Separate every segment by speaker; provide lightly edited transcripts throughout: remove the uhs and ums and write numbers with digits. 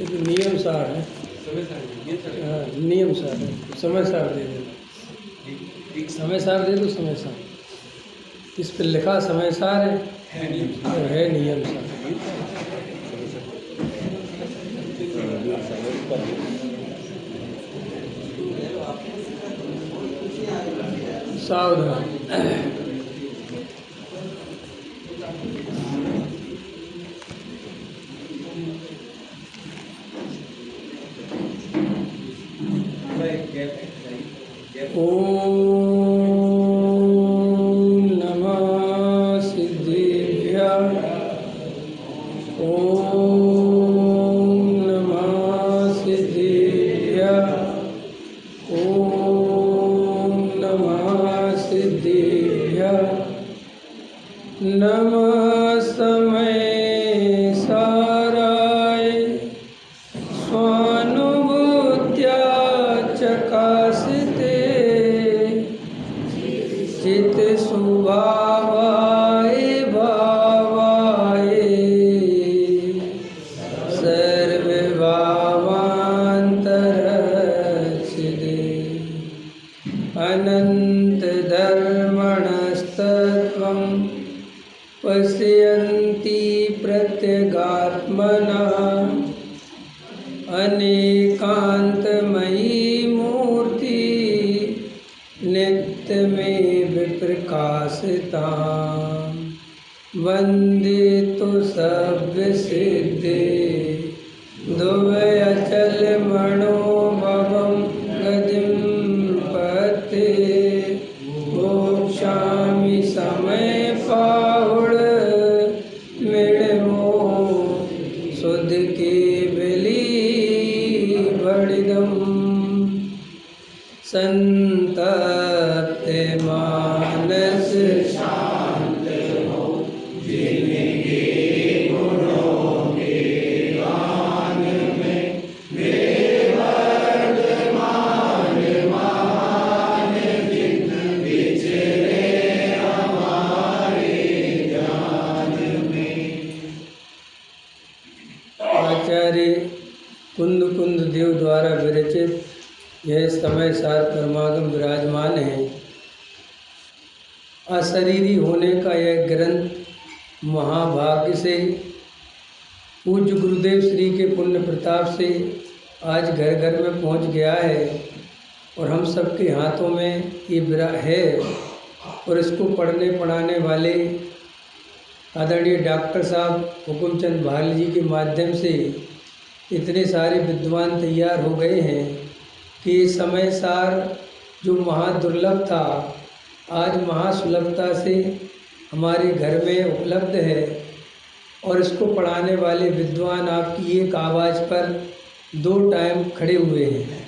Speaker 1: तो नियम सार है। हाँ, नियम सार है। समय सार दे दो, समय सार दे दो, समय सार। इस पर लिखा समय सार है और है नियम सार। सावधान। ओम नमः सिद्धेभ्यः। ओम नमः सिद्धेभ्यः। ओम नमः सिद्धेभ्यः। नमः समय साराय स्वानुभूत्या चकासिते चित स्वभावाय भावाय सर्वभावान्तरच्छिदे अनन्तधर्मणस्तत्त्वं पश्यन्ति प्रत्यगात्मनः अनेकान्तमयी मूर्ति नित्यमेव प्रकाशितां वन्दे तु सव्यसिद्धे दुर्व्यचलमणोभवं गतिं पते मोक्षामि समयपाहुड मिडमो शुद्ध केवली बड़िदम संतप्त मानस शांत हो जिनके गुणों के गान में वे वर्तमान महान जिन विचरे हमारे ज्ञान में। आचार्य कुंद कुंद देव द्वारा विरचित यह समय सार परमागम विराजमान है। अशरीरी होने का यह ग्रंथ महाभाग्य से पूज्य गुरुदेव श्री के पुण्य प्रताप से आज घर घर में पहुंच गया है और हम सबके हाथों में ये है। और इसको पढ़ने पढ़ाने वाले आदरणीय डॉक्टर साहब हुकुमचंद भाल जी के माध्यम से इतने सारे विद्वान तैयार हो गए हैं कि समय सार जो महादुर्लभ था आज महासुलभता से हमारे घर में उपलब्ध है। और इसको पढ़ाने वाले विद्वान आपकी एक आवाज़ पर 2 टाइम खड़े हुए हैं।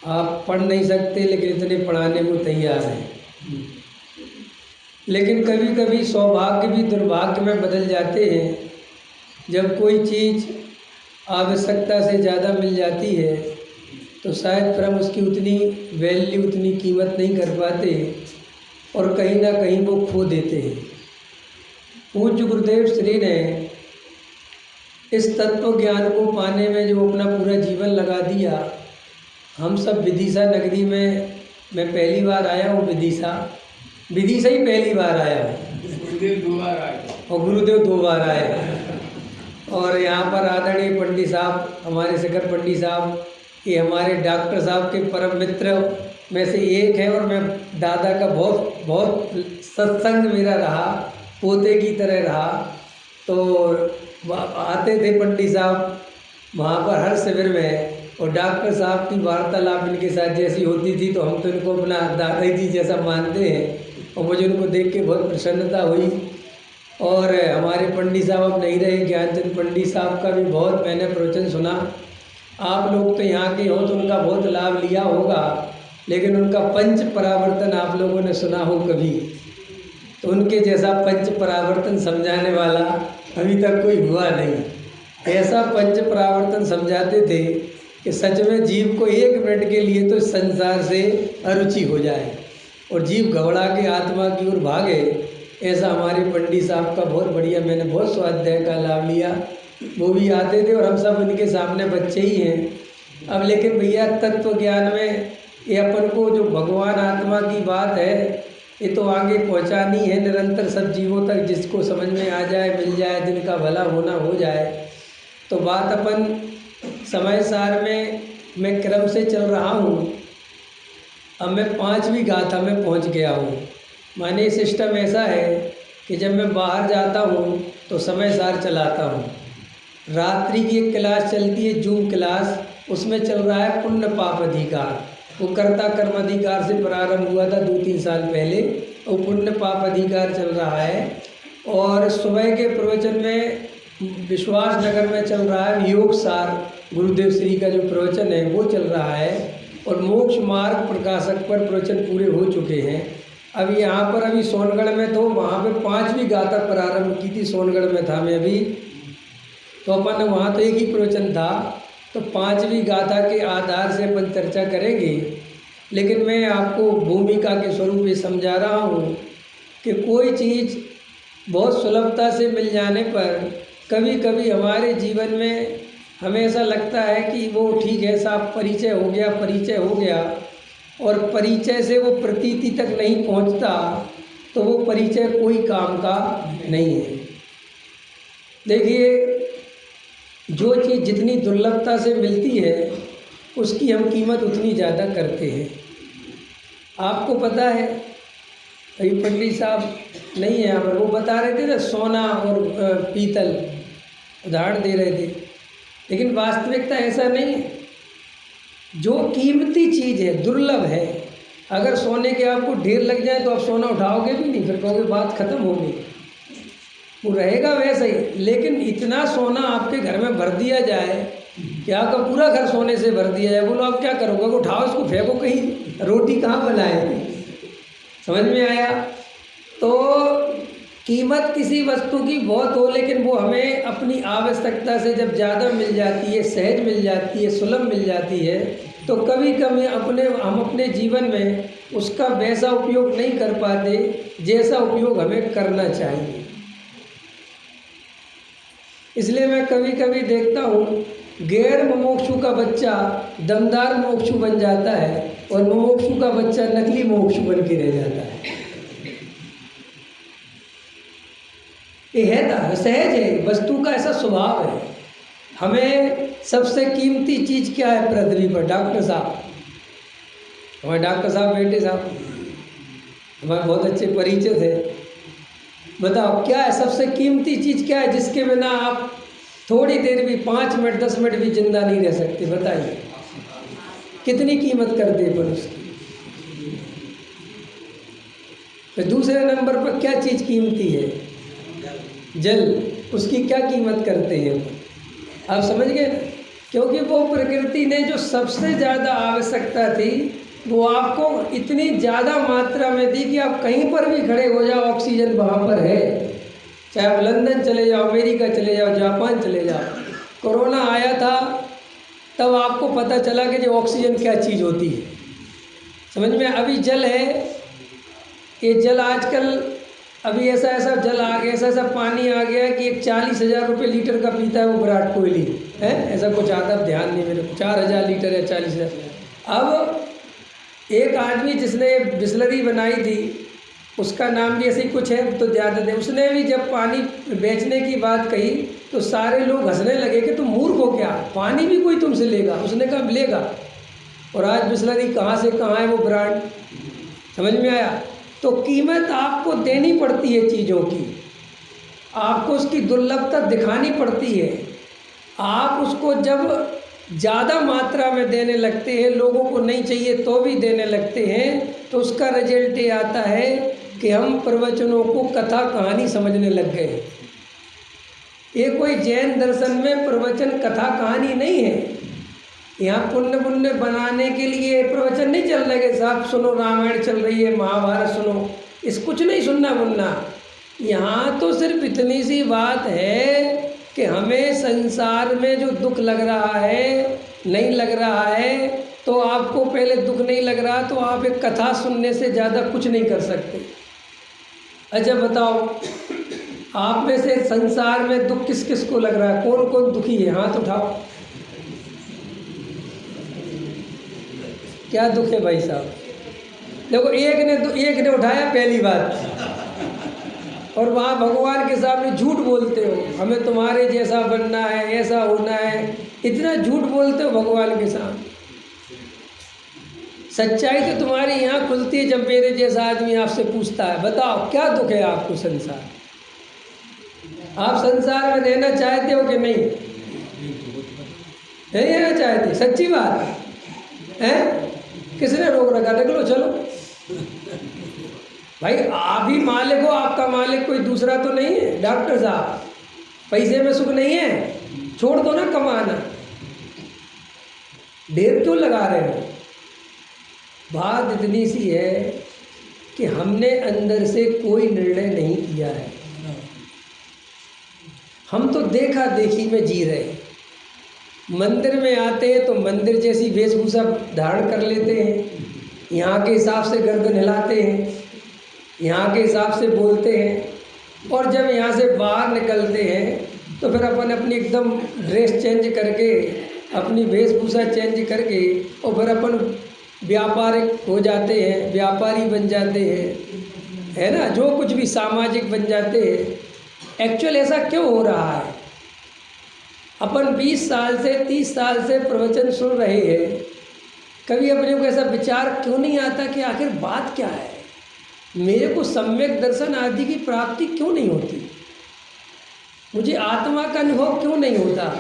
Speaker 1: आप पढ़ नहीं सकते लेकिन इतने पढ़ाने को तैयार हैं। लेकिन कभी कभी सौभाग्य भी दुर्भाग्य में बदल जाते हैं। जब कोई चीज़ आवश्यकता से ज़्यादा मिल जाती है तो शायद फिर हम उसकी उतनी वैल्यू उतनी कीमत नहीं कर पाते और कहीं ना कहीं वो खो देते हैं। पूज्य गुरुदेव श्री ने इस तत्व ज्ञान को पाने में जो अपना पूरा जीवन लगा दिया। हम सब विदिशा नगरी में मैं पहली बार आया हूँ। विदिशा ही पहली बार आया हूँ। गुरुदेव 2 बार आए और गुरुदेव 2 बार आए। और यहाँ पर आदरणीय पंडित साहब, हमारे शिखर पंडित साहब, ये हमारे डॉक्टर साहब के परम मित्र में से एक है। और मैं दादा का बहुत सत्संग मेरा रहा, पोते की तरह रहा। तो आते थे पंडित साहब वहाँ पर हर शिविर में, और डॉक्टर साहब की वार्तालाप इनके साथ जैसी होती थी तो हम तो इनको अपना दादा जी जैसा मानते हैं। और मुझे उनको देख के बहुत प्रसन्नता हुई। और हमारे पंडित साहब अब नहीं रहे, ज्ञानचंद पंडित साहब का भी बहुत मैंने प्रवचन सुना। आप लोग तो यहाँ के हो तो उनका बहुत लाभ लिया होगा, लेकिन उनका पंच परावर्तन आप लोगों ने सुना हो कभी? तो उनके जैसा पंच परावर्तन समझाने वाला अभी तक कोई हुआ नहीं। ऐसा पंच परावर्तन समझाते थे कि सच में जीव को 1 मिनट के लिए तो संसार से अरुचि हो जाए और जीव घबरा के आत्मा की ओर भागे। ऐसा हमारे पंडित साहब का बहुत बढ़िया, मैंने बहुत स्वाध्याय का लाभ लिया। वो भी आते थे और हम सब उनके सामने बच्चे ही हैं। अब लेकिन भैया तत्व ज्ञान में ये अपन को जो भगवान आत्मा की बात है ये तो आगे पहुंचानी है निरंतर सब जीवों तक, जिसको समझ में आ जाए मिल जाए जिनका भला होना हो जाए। तो बात अपन समय सार में मैं क्रम से चल रहा हूँ। अब मैं 5वीं गाथा में पहुँच गया हूँ। माने सिस्टम ऐसा है कि जब मैं बाहर जाता हूँ तो समय सार चलाता हूँ। रात्रि की एक क्लास चलती है जूम क्लास, उसमें चल रहा है पुण्य पाप अधिकार। वो कर्ता कर्म अधिकार से प्रारंभ हुआ था 2-3 साल पहले, वो पुण्य पाप अधिकार चल रहा है। और सुबह के प्रवचन में विश्वास नगर में चल रहा है योग सार, गुरुदेव श्री का जो प्रवचन है वो चल रहा है। और मोक्ष मार्ग प्रकाशक पर प्रवचन पूरे हो चुके हैं। अब यहाँ पर अभी सोनगढ़ में तो वहाँ पे 5वीं गाथा प्रारंभ की थी। सोनगढ़ में था मैं अभी, तो अपन वहाँ तो एक ही प्रवचन था। तो 5वीं गाथा के आधार से अपन चर्चा करेंगे। लेकिन मैं आपको भूमिका के स्वरूप ये समझा रहा हूँ कि कोई चीज़ बहुत सुलभता से मिल जाने पर कभी कभी हमारे जीवन में हमें ऐसा लगता है कि वो ठीक है साहब, परिचय हो गया और परिचय से वो प्रतीति तक नहीं पहुंचता, तो वो परिचय कोई काम का नहीं है। देखिए, जो चीज़ जितनी दुर्लभता से मिलती है उसकी हम कीमत उतनी ज़्यादा करते हैं। आपको पता है, अभी पंडित साहब नहीं है यहाँ पर, वो बता रहे थे ना सोना और पीतल उदाहरण दे रहे थे। लेकिन वास्तविकता ऐसा नहीं है। जो कीमती चीज़ है, दुर्लभ है, अगर सोने के आपको ढेर लग जाए तो आप सोना उठाओगे भी नहीं, फिर कहोगे बात खत्म हो गई। वो रहेगा वैसे ही। लेकिन इतना सोना आपके घर में भर दिया जाए कि आपका पूरा घर सोने से भर दिया जाए, बोलो आप क्या करोगे? उठाओ इसको, फेंको कहीं, रोटी कहाँ बनाएंगे? समझ में आया? तो कीमत किसी वस्तु की बहुत हो, लेकिन वो हमें अपनी आवश्यकता से जब ज़्यादा मिल जाती है, सहज मिल जाती है, सुलभ मिल जाती है, तो कभी कभी हम अपने जीवन में उसका वैसा उपयोग नहीं कर पाते जैसा उपयोग हमें करना चाहिए। इसलिए मैं कभी कभी देखता हूँ गैर मुमुक्षु का बच्चा दमदार मुमुक्षु बन जाता है और मुमुक्षु का बच्चा नकली मुमुक्षु बन के रह जाता है। ये है सहज है, वस्तु का ऐसा स्वभाव है। हमें सबसे कीमती चीज़ क्या है पृथ्वी पर? डॉक्टर साहब, हमारे डॉक्टर साहब बेटे साहब हमारे बहुत अच्छे परिचित थे। बताओ क्या है सबसे कीमती चीज़? क्या है जिसके बिना आप थोड़ी देर भी, 5 मिनट 10 मिनट भी जिंदा नहीं रह सकते? बताइए, कितनी कीमत करते हैं पर उसकी। फिर दूसरे नंबर पर क्या चीज़ कीमती है? जल। उसकी क्या कीमत करते हैं? आप समझ गए ना? क्योंकि वो प्रकृति ने जो सबसे ज़्यादा आवश्यकता थी वो आपको इतनी ज़्यादा मात्रा में दी कि आप कहीं पर भी खड़े हो जाओ, ऑक्सीजन वहाँ पर है। चाहे आप लंदन चले जाओ, अमेरिका चले जाओ, जापान चले जाओ। कोरोना आया था तब आपको पता चला कि जो ऑक्सीजन क्या चीज़ होती है। समझ में? अभी जल है, ये जल आजकल अभी ऐसा ऐसा जल आ गया, ऐसा ऐसा पानी आ गया कि एक 40,000 रुपये लीटर का पीता है वो विराट कोहली है, ऐसा कुछ आता ध्यान नहीं मेरे को, 4,000 लीटर या 40,000। अब एक आदमी जिसने बिस्लरी बनाई थी, उसका नाम भी ऐसे ही कुछ है तो ज़्यादा दे, उसने भी जब पानी बेचने की बात कही तो सारे लोग हंसने लगे कि तुम मूर्ख हो क्या, पानी भी कोई तुमसे लेगा? उसने कहा लेगा। और आज बिस्लरी कहाँ से कहाँ है वो ब्रांड। समझ में आया? तो कीमत आपको देनी पड़ती है चीज़ों की, आपको उसकी दुर्लभता दिखानी पड़ती है। आप उसको जब ज़्यादा मात्रा में देने लगते हैं, लोगों को नहीं चाहिए तो भी देने लगते हैं, तो उसका रिजल्ट ये आता है कि हम प्रवचनों को कथा कहानी समझने लग गए। ये कोई जैन दर्शन में प्रवचन कथा कहानी नहीं है। यहाँ पुण्य बनाने के लिए प्रवचन नहीं चल रहे कि साहब सुनो रामायण चल रही है, महाभारत सुनो, इस कुछ नहीं सुनना बुनना। यहाँ तो सिर्फ इतनी सी बात है कि हमें संसार में जो दुख लग रहा है, नहीं लग रहा है, तो आपको पहले दुख नहीं लग रहा तो आप एक कथा सुनने से ज़्यादा कुछ नहीं कर सकते। अच्छा बताओ, आप में से संसार में दुख किस किस को लग रहा है? कौन कौन दुखी है? हाथ उठाओ। क्या दुख है भाई साहब? देखो, एक ने उठाया पहली बात, और वहाँ भगवान के सामने झूठ बोलते हो, हमें तुम्हारे जैसा बनना है, ऐसा होना है, इतना झूठ बोलते हो भगवान के सामने। सच्चाई तो तुम्हारी यहाँ खुलती है जब मेरे जैसा आदमी आपसे पूछता है, बताओ क्या दुख है आपको संसार? आप संसार में रहना चाहते हो कि नहीं? नहीं रहना चाहते? सच्ची बात है? किसने रोक रखा? निकलो, चलो भाई, आप ही मालिक हो, आपका मालिक कोई दूसरा तो नहीं है। डॉक्टर साहब, पैसे में सुख नहीं है, छोड़ दो ना कमाना, ढेर क्यों लगा रहे हो? बात इतनी सी है कि हमने अंदर से कोई निर्णय नहीं किया है। हम तो देखा देखी में जी रहे हैं। मंदिर में आते हैं तो मंदिर जैसी वेशभूषा धारण कर लेते हैं, यहाँ के हिसाब से गर्दन हिलाते हैं, यहाँ के हिसाब से बोलते हैं, और जब यहाँ से बाहर निकलते हैं तो फिर अपन अपनी एकदम ड्रेस चेंज करके, अपनी वेशभूषा चेंज करके, और फिर अपन व्यापारिक हो जाते हैं, व्यापारी बन जाते हैं, है ना, जो कुछ भी सामाजिक बन जाते हैं। एक्चुअल ऐसा क्यों हो रहा है? अपन 20 साल से 30 साल से प्रवचन सुन रहे हैं, कभी अपने को ऐसा विचार क्यों नहीं आता कि आखिर बात क्या है? मेरे को सम्यक दर्शन आदि की प्राप्ति क्यों नहीं होती? मुझे आत्मा का अनुभव क्यों नहीं होता?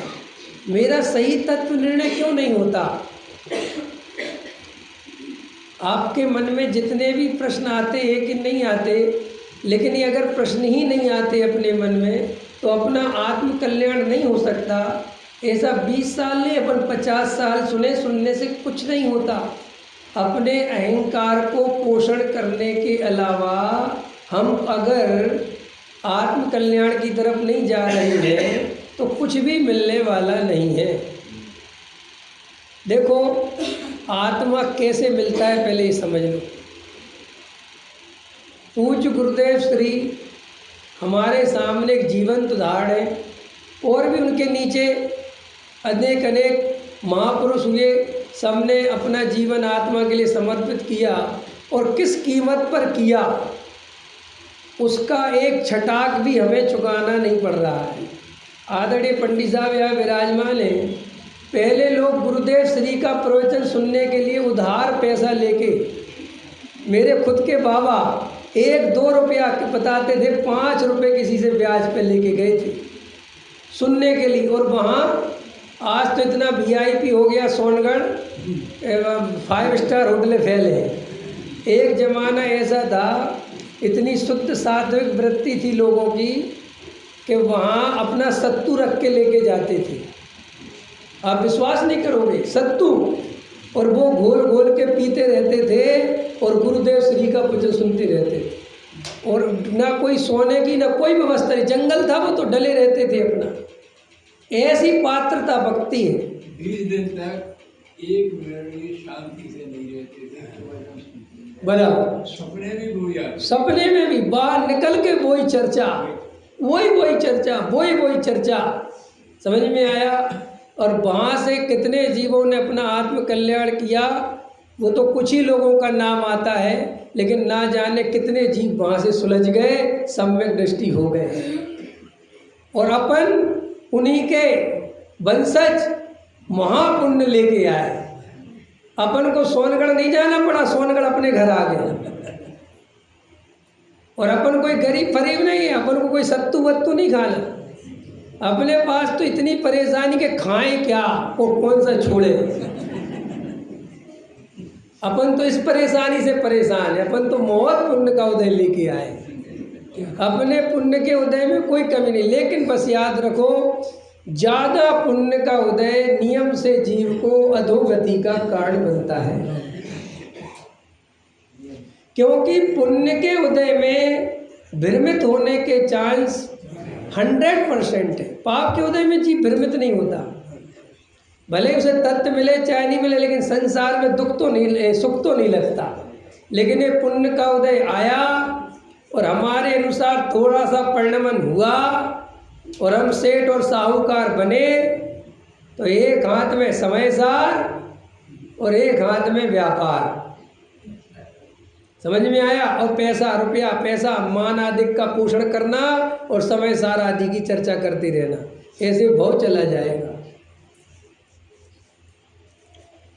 Speaker 1: मेरा सही तत्व निर्णय क्यों नहीं होता? आपके मन में जितने भी प्रश्न आते हैं कि नहीं आते, लेकिन ये अगर प्रश्न ही नहीं आते अपने मन में तो अपना आत्म कल्याण नहीं हो सकता। ऐसा 20 साल नहीं, अपन 50 साल सुनने से कुछ नहीं होता। अपने अहंकार को पोषण करने के अलावा हम अगर आत्म कल्याण की तरफ नहीं जा रहे हैं तो कुछ भी मिलने वाला नहीं है। देखो, आत्मा कैसे मिलता है पहले ये समझ लो। पूज्य गुरुदेव श्री हमारे सामने एक जीवंत उदाहरण है, और भी उनके नीचे अनेक अनेक महापुरुष हुए, सबने अपना जीवन आत्मा के लिए समर्पित किया, और किस कीमत पर किया उसका एक छटाक भी हमें चुकाना नहीं पड़ रहा है। आदरणीय पंडित साहब यहाँ विराजमान हैं। पहले लोग गुरुदेव श्री का प्रवचन सुनने के लिए उधार पैसा लेके, मेरे खुद के बाबा 1-2 रुपया बताते थे, 5 रुपये किसी से ब्याज पे लेके गए थे सुनने के लिए। और वहाँ आज तो इतना VIP हो गया, सोनगढ़ 5 स्टार होटलें फैले हैं। एक ज़माना ऐसा था, इतनी शुद्ध सात्विक वृत्ति थी लोगों की कि वहाँ अपना सत्तू रख के लेके जाते थे। आप विश्वास नहीं करोगे, सत्तू, और वो घोल घोल के पीते रहते थे और गुरुदेव श्री का प्रवचन सुनते रहते थे। और ना कोई सोने की ना कोई व्यवस्था नहीं, जंगल था, वो तो डले रहते थे अपना। ऐसी पात्रता भक्ति है।
Speaker 2: 20 दिन तक एक मिनट की शांति से नहीं रहते थे।
Speaker 1: बराबर,
Speaker 2: सपने भी भूल जाते,
Speaker 1: सपने में भी बाहर निकल के वही चर्चा, वही चर्चा, वही चर्चा, समझ में आया। और वहाँ से कितने जीवों ने अपना आत्म कल्याण किया, वो तो कुछ ही लोगों का नाम आता है, लेकिन ना जाने कितने जीव वहाँ से सुलझ गए, सम्यक दृष्टि हो गए। और अपन उन्हीं के वंशज महापुण्य लेके आए। अपन को सोनगढ़ नहीं जाना पड़ा, सोनगढ़ अपने घर आ गया। और अपन कोई गरीब फरीब नहीं है, अपन को कोई सत्तू वत्तू नहीं खाना। अपने पास तो इतनी परेशानी के खाएं क्या और कौन सा छोड़े। अपन तो इस परेशानी से परेशान है। अपन तो बहुत पुण्य का उदय लेके आए, अपने पुण्य के उदय में कोई कमी नहीं। लेकिन बस याद रखो, ज़्यादा पुण्य का उदय नियम से जीव को अधोगति का कारण बनता है। क्योंकि पुण्य के उदय में भ्रमित होने के चांस 100% है। पाप के उदय में जीव भ्रमित नहीं होता, भले उसे तत्व मिले चाहे नहीं मिले, लेकिन संसार में दुख तो नहीं, सुख तो नहीं लगता। लेकिन ये पुण्य का उदय आया और हमारे अनुसार थोड़ा सा परिणमन हुआ और हम सेठ और साहूकार बने, तो एक हाथ में समय सार और एक हाथ में व्यापार। समझ में आया? और पैसा रुपया, पैसा मान आदि का पोषण करना और समय सार आदि की चर्चा करते रहना, ऐसे बहुत चला जाएगा।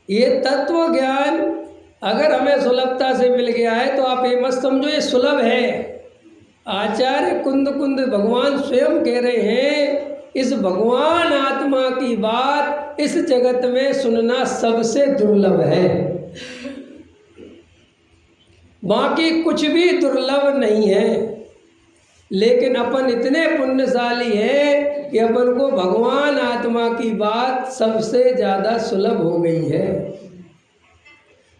Speaker 1: ये तत्व ज्ञान अगर हमें सुलभता से मिल गया है तो आप ये मत समझो ये सुलभ है। आचार्य कुंद कुंद भगवान स्वयं कह रहे हैं, इस भगवान आत्मा की बात इस जगत में सुनना सबसे दुर्लभ है। बाकी कुछ भी दुर्लभ नहीं है, लेकिन अपन इतने पुण्यशाली हैं कि अपन को भगवान आत्मा की बात सबसे ज़्यादा सुलभ हो गई है।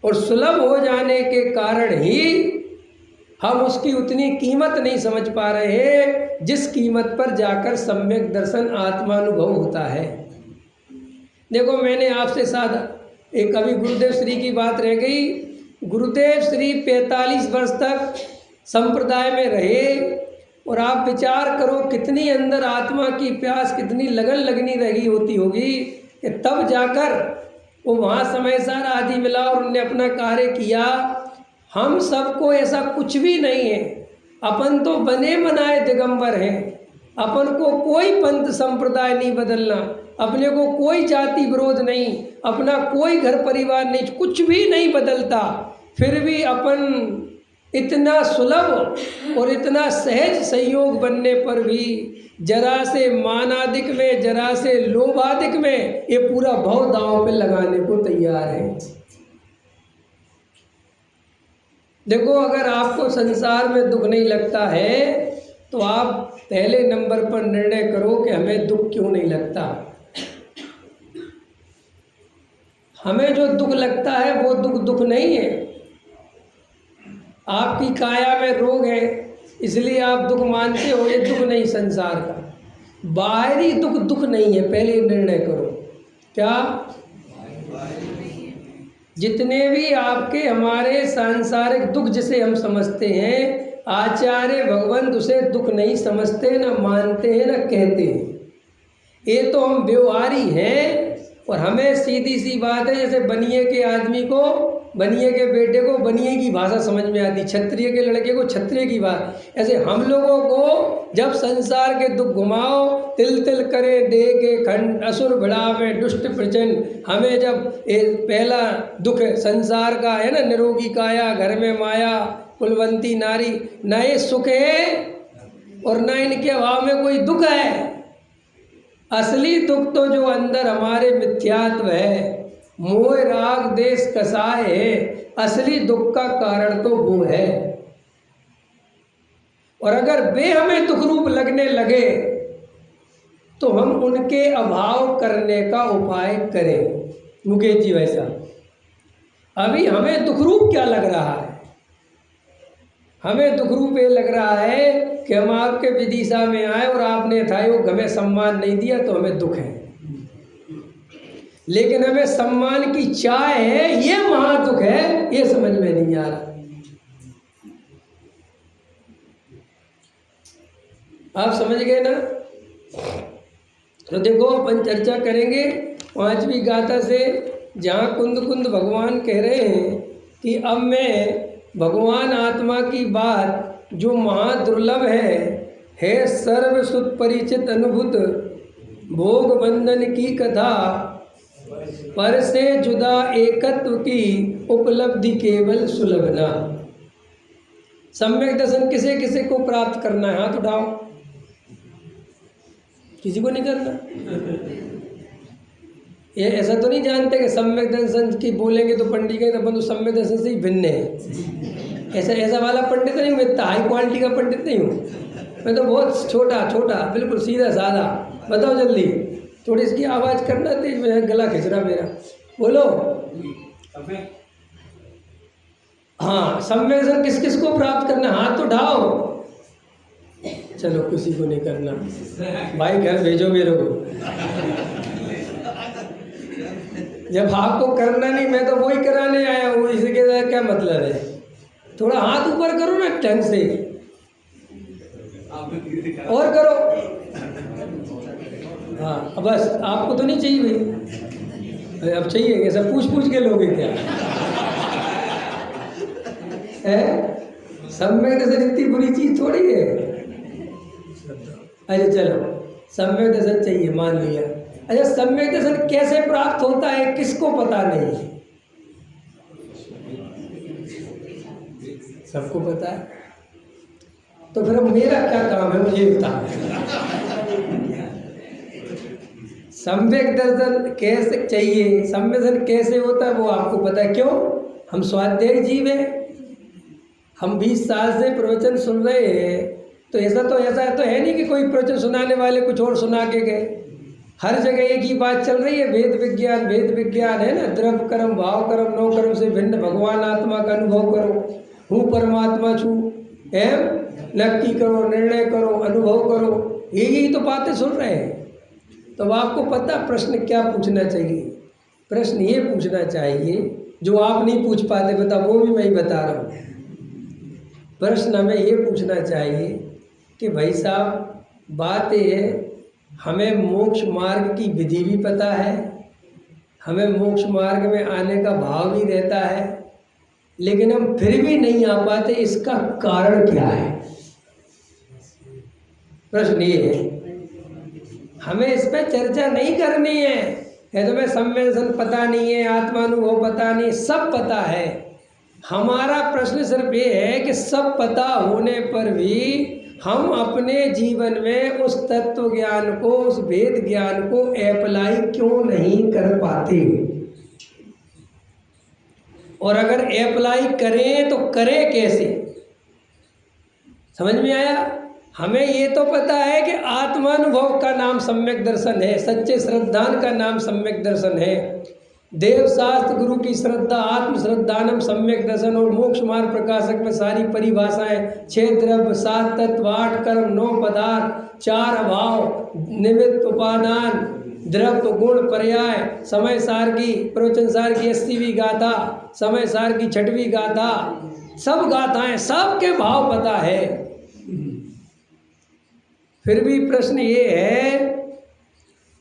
Speaker 1: और सुलभ हो जाने के कारण ही हम उसकी उतनी कीमत नहीं समझ पा रहे हैं जिस कीमत पर जाकर सम्यक दर्शन आत्मानुभव होता है। देखो, मैंने आपसे साधा एक अभी गुरुदेव श्री की बात रह गई। गुरुदेव श्री 45 वर्ष तक संप्रदाय में रहे और आप विचार करो कितनी अंदर आत्मा की प्यास, कितनी लगन लगनी रही होती होगी कि तब जाकर वो वहाँ समय सार आदि मिला और उन्होंने अपना कार्य किया। हम सबको ऐसा कुछ भी नहीं है, अपन तो बने बनाए दिगंबर हैं। अपन को कोई पंथ संप्रदाय नहीं बदलना, अपने को कोई जाति विरोध नहीं, अपना कोई घर परिवार नहीं, कुछ भी नहीं बदलता। फिर भी अपन इतना सुलभ और इतना सहज संयोग बनने पर भी जरा से मानादिक में, जरा से लोभादिक में ये पूरा भव दांव पे लगाने को तैयार है। देखो, अगर आपको संसार में दुख नहीं लगता है तो आप पहले नंबर पर निर्णय करो कि हमें दुख क्यों नहीं लगता। हमें जो दुख लगता है वो दुख नहीं है। आपकी काया में रोग है इसलिए आप दुख मानते हो, ये दुख नहीं संसार का। बाहरी दुख नहीं है, पहले निर्णय करो। क्या? जितने भी आपके हमारे सांसारिक दुख जिसे हम समझते हैं, आचार्य भगवंत उसे दुख नहीं समझते, न मानते हैं, न कहते हैं। ये तो हम व्यवहारी हैं और हमें सीधी सी बात है, जैसे बनिए के आदमी को, बनिए के बेटे को बनिए की भाषा समझ में आती, क्षत्रिय के लड़के को क्षत्रिय की बात। ऐसे हम लोगों को जब संसार के दुख घुमाओ, तिल तिल करे देह के खंड, असुर बढ़ावे दुष्ट प्रचंड। हमें जब पहला दुख संसार का है ना, निरोगी काया घर में माया कुलवंती नारी, न ये सुख है और न इनके अभाव में कोई दुख है। असली दुख तो जो अंदर हमारे मिथ्यात्व है, मोह राग देश कसाय है, असली दुख का कारण तो वो है। और अगर वे हमें दुख रूप लगने लगे तो हम उनके अभाव करने का उपाय करें। मुकेश जी, वैसा अभी हमें दुख रूप क्या लग रहा है? हमें दुख रूप ये लग रहा है कि हम आपके विदिशा में आए और आपने यथायोग हमें सम्मान नहीं दिया तो हमें दुख है। लेकिन हमें सम्मान की चाह है, ये महादुख है, ये समझ में नहीं आ रहा। आप समझ गए ना? तो देखो, अपन चर्चा करेंगे 5वीं गाथा से, जहाँ कुंद कुंद भगवान कह रहे हैं कि अब मैं भगवान आत्मा की बात जो महादुर्लभ है सर्व सुत परिचित अनुभूत भोग बंधन की कथा, पर से जुदा एकत्व की उपलब्धि केवल सुलभ ना। सम्यक दर्शन किसे किसे को प्राप्त करना है? हाथ उठाओ। किसी को नहीं करना? ये ऐसा तो नहीं जानते कि सम्यक दर्शन की बोलेंगे तो पंडित कहेंगे अपन तो सम्यक दर्शन से ही भिन्न है। ऐसा वाला पंडित नहीं हूँ, इतना हाई क्वालिटी का पंडित नहीं हूँ। मैं तो बहुत छोटा बिल्कुल सीधा साधा। बताओ जल्दी, थोड़ी इसकी आवाज़ करना तेज, मेरा गला खिंच रहा मेरा। बोलो। हाँ, सम्यक दर्शन किस किस को प्राप्त करना? हाथ उठाओ। चलो, किसी को नहीं करना। भाई घर भेजो मेरे को। जब आपको करना नहीं, मैं तो वही कराने आया हूँ, इसके क्या मतलब है? थोड़ा हाथ ऊपर करो ना ढंग से। और करो। हाँ अब बस आपको तो नहीं चाहिए भाई, अब चाहिए क्या? सब पूछ पूछ के लोगे क्या है? सम्यक दर्शन इतनी बुरी चीज थोड़ी है। अरे चलो सम्यक दर्शन चाहिए मान लिया। अच्छा सम्यक दर्शन कैसे प्राप्त होता है किसको पता नहीं? सबको पता है। तो फिर अब मेरा क्या काम है मुझे बता। सम्यक दर्शन कैसे चाहिए, सम्यक दर्शन कैसे होता है वो आपको पता है। क्यों? हम स्वाध्यायी जीव हैं, हम 20 साल से प्रवचन सुन रहे हैं। तो ऐसा तो है नहीं कि कोई प्रवचन सुनाने वाले कुछ और सुना के गए। हर जगह एक ही बात चल रही है, वेद विज्ञान है ना। द्रव्य कर्म भाव कर्म 9 कर्म से भिन्न भगवान आत्मा का अनुभव करो, हूँ परमात्मा छू, एम नक्की करो, निर्णय करो, अनुभव करो, यही तो बातें सुन रहे हैं। तो आपको पता प्रश्न क्या पूछना चाहिए? प्रश्न ये पूछना चाहिए जो आप नहीं पूछ पाते, बता वो भी मैं ही बता रहा हूँ। प्रश्न हमें ये पूछना चाहिए कि भाई साहब बात ये है, हमें मोक्ष मार्ग की विधि भी पता है, हमें मोक्ष मार्ग में आने का भाव भी रहता है, लेकिन हम फिर भी नहीं आ पाते, इसका कारण क्या है? प्रश्न ये है। हमें इस पर चर्चा नहीं करनी है। तुम्हें सम्यक दर्शन पता नहीं है, आत्मानुभव पता नहीं, सब पता है। हमारा प्रश्न सिर्फ ये है कि सब पता होने पर भी हम अपने जीवन में उस तत्व ज्ञान को, उस वेद ज्ञान को अप्लाई क्यों नहीं कर पाते? और अगर अप्लाई करें तो करें कैसे? समझ में आया? हमें ये तो पता है कि आत्मानुभव का नाम सम्यक दर्शन है, सच्चे श्रद्धान का नाम सम्यक दर्शन है। देव शास्त्र गुरु की श्रद्धा आत्म श्रद्धानम सम्यक दर्शन। और मोक्ष मार्ग प्रकाशक में सारी परिभाषाएं 6 द्रव्य 7 तत्व 8 कर्म 9 पदार्थ 4 अभाव निमित्त उपादान द्रव्य गुण पर्याय समय सार की प्रवचन सार की 80वीं गाथा, समय सार की 6वीं गाथा, सब गाथाएं सबके भाव पता है। फिर भी प्रश्न ये है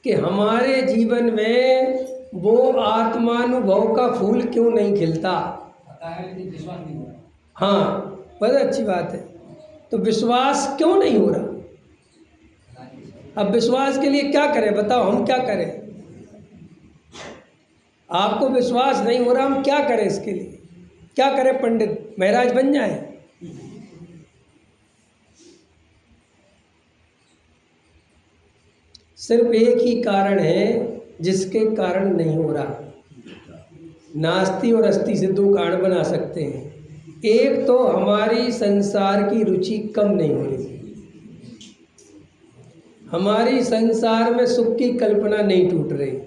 Speaker 1: कि हमारे जीवन में वो आत्मानुभव का फूल क्यों नहीं खिलता?
Speaker 2: पता है लेकिन विश्वास नहीं हो रहा।
Speaker 1: हाँ बहुत अच्छी बात है। तो विश्वास क्यों नहीं हो रहा? अब विश्वास के लिए क्या करें बताओ, हम क्या करें? आपको विश्वास नहीं हो रहा, हम क्या करें इसके लिए? क्या करें? पंडित महाराज बन जाए? सिर्फ एक ही कारण है जिसके कारण नहीं हो रहा। नास्ति और अस्ति से 2 कारण बना सकते हैं। एक तो हमारी संसार की रुचि कम नहीं हो रही, हमारी संसार में सुख की कल्पना नहीं टूट रही,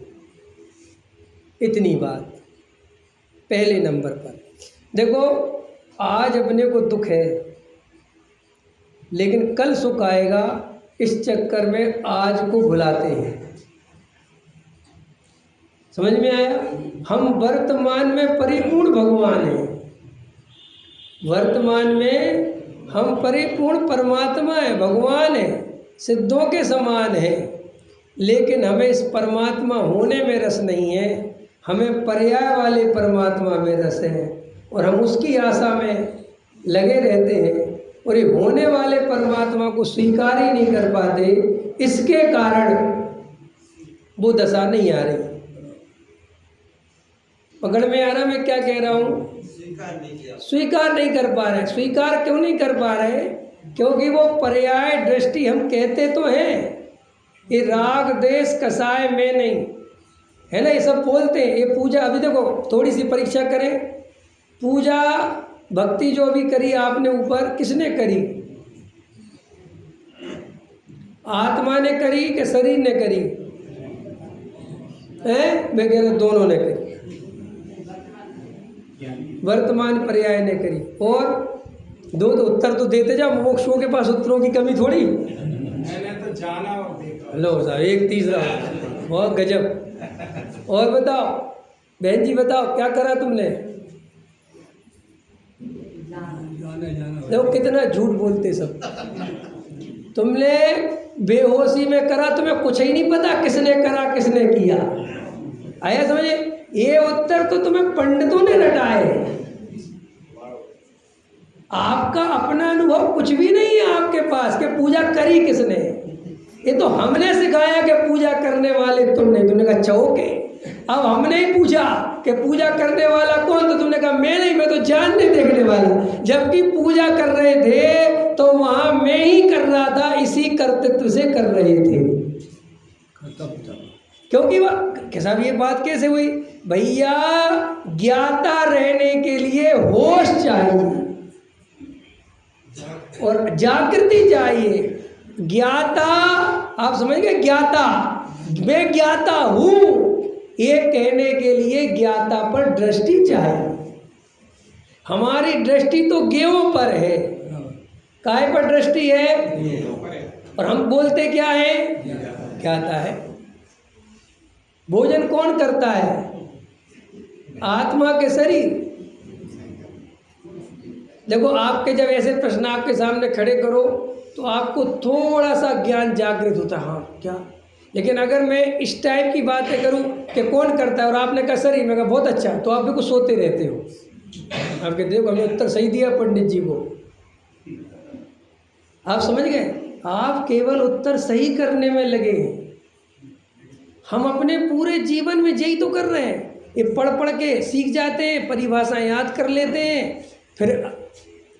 Speaker 1: इतनी बात पहले नंबर पर। देखो आज अपने को दुख है, लेकिन कल सुख आएगा, इस चक्कर में आज को भुलाते हैं। समझ में आया? हम वर्तमान में परिपूर्ण भगवान हैं, वर्तमान में हम परिपूर्ण परमात्मा है, भगवान है, सिद्धों के समान है। लेकिन हमें इस परमात्मा होने में रस नहीं है, हमें पर्याय वाले परमात्मा में रस है, और हम उसकी आशा में लगे रहते हैं, और ये होने वाले परमात्मा को स्वीकार ही नहीं कर पाते। इसके कारण वो दशा नहीं आ रही। पकड़ में आ रहा मैं क्या कह रहा हूँ? स्वीकार नहीं कर पा रहे। स्वीकार क्यों नहीं कर पा रहे? क्योंकि वो पर्याय दृष्टि हम कहते तो हैं, ये राग देश कसाय में नहीं है ना, ये सब बोलते हैं। ये पूजा अभी देखो थोड़ी सी परीक्षा करें, पूजा भक्ति जो अभी करी आपने ऊपर, किसने करी? आत्मा ने करी कि शरीर ने करी? मैं कह रहा दोनों ने करी, वर्तमान पर्याय ने करी। और दो उत्तर तो देते जाओ, मोक्षों के पास उत्तरों की कमी थोड़ी।
Speaker 2: मैंने तो जाना और देखा।
Speaker 1: लो साहब एक तीसरा, बहुत गजब। और बताओ बहन जी, बताओ क्या करा तुमने?
Speaker 2: जाना
Speaker 1: देखो कितना झूठ बोलते सब। तुमने बेहोशी में करा, तुम्हें कुछ ही नहीं पता किसने करा किसने किया। आया समझे? ये उत्तर तो तुम्हें पंडितों ने रटाए, आपका अपना अनुभव कुछ भी नहीं है आपके पास कि पूजा करी किसने। ये तो हमने सिखाया कि पूजा करने वाले तुमने कहा चौके। अब हमने ही पूछा कि पूजा करने वाला कौन, तो तुमने कहा मैं नहीं, मैं तो जानने देखने वाला। जबकि पूजा कर रहे थे तो वहाँ मैं ही कर रहा था, इसी कर्तृत्व से कर रहे थे। क्योंकि वह साहब ये बात कैसे हुई भैया, ज्ञाता रहने के लिए होश चाहिए और जागृति चाहिए। ज्ञाता, आप समझ गए, ज्ञाता, मैं ज्ञाता हूँ ये कहने के लिए ज्ञाता पर दृष्टि चाहिए। हमारी दृष्टि तो ज्ञेयों पर है। काहे पर दृष्टि है? और हम बोलते क्या है? ज्ञाता है। भोजन कौन करता है? आत्मा के शरीर। देखो आपके जब ऐसे प्रश्न आपके सामने खड़े करो तो आपको थोड़ा सा ज्ञान जागृत होता है, हाँ क्या। लेकिन अगर मैं इस टाइप की बातें करूं कि कौन करता है और आपने कहा शरीर, मैं कहा बहुत अच्छा, तो आप बिल्कुल सोते रहते हो। आप कहते हो हमने उत्तर सही दिया पंडित जी को। आप समझ गए? आप केवल उत्तर सही करने में लगे हैं। हम अपने पूरे जीवन में यही तो कर रहे हैं। ये पढ़ पढ़ के सीख जाते हैं, परिभाषाएं याद कर लेते हैं, फिर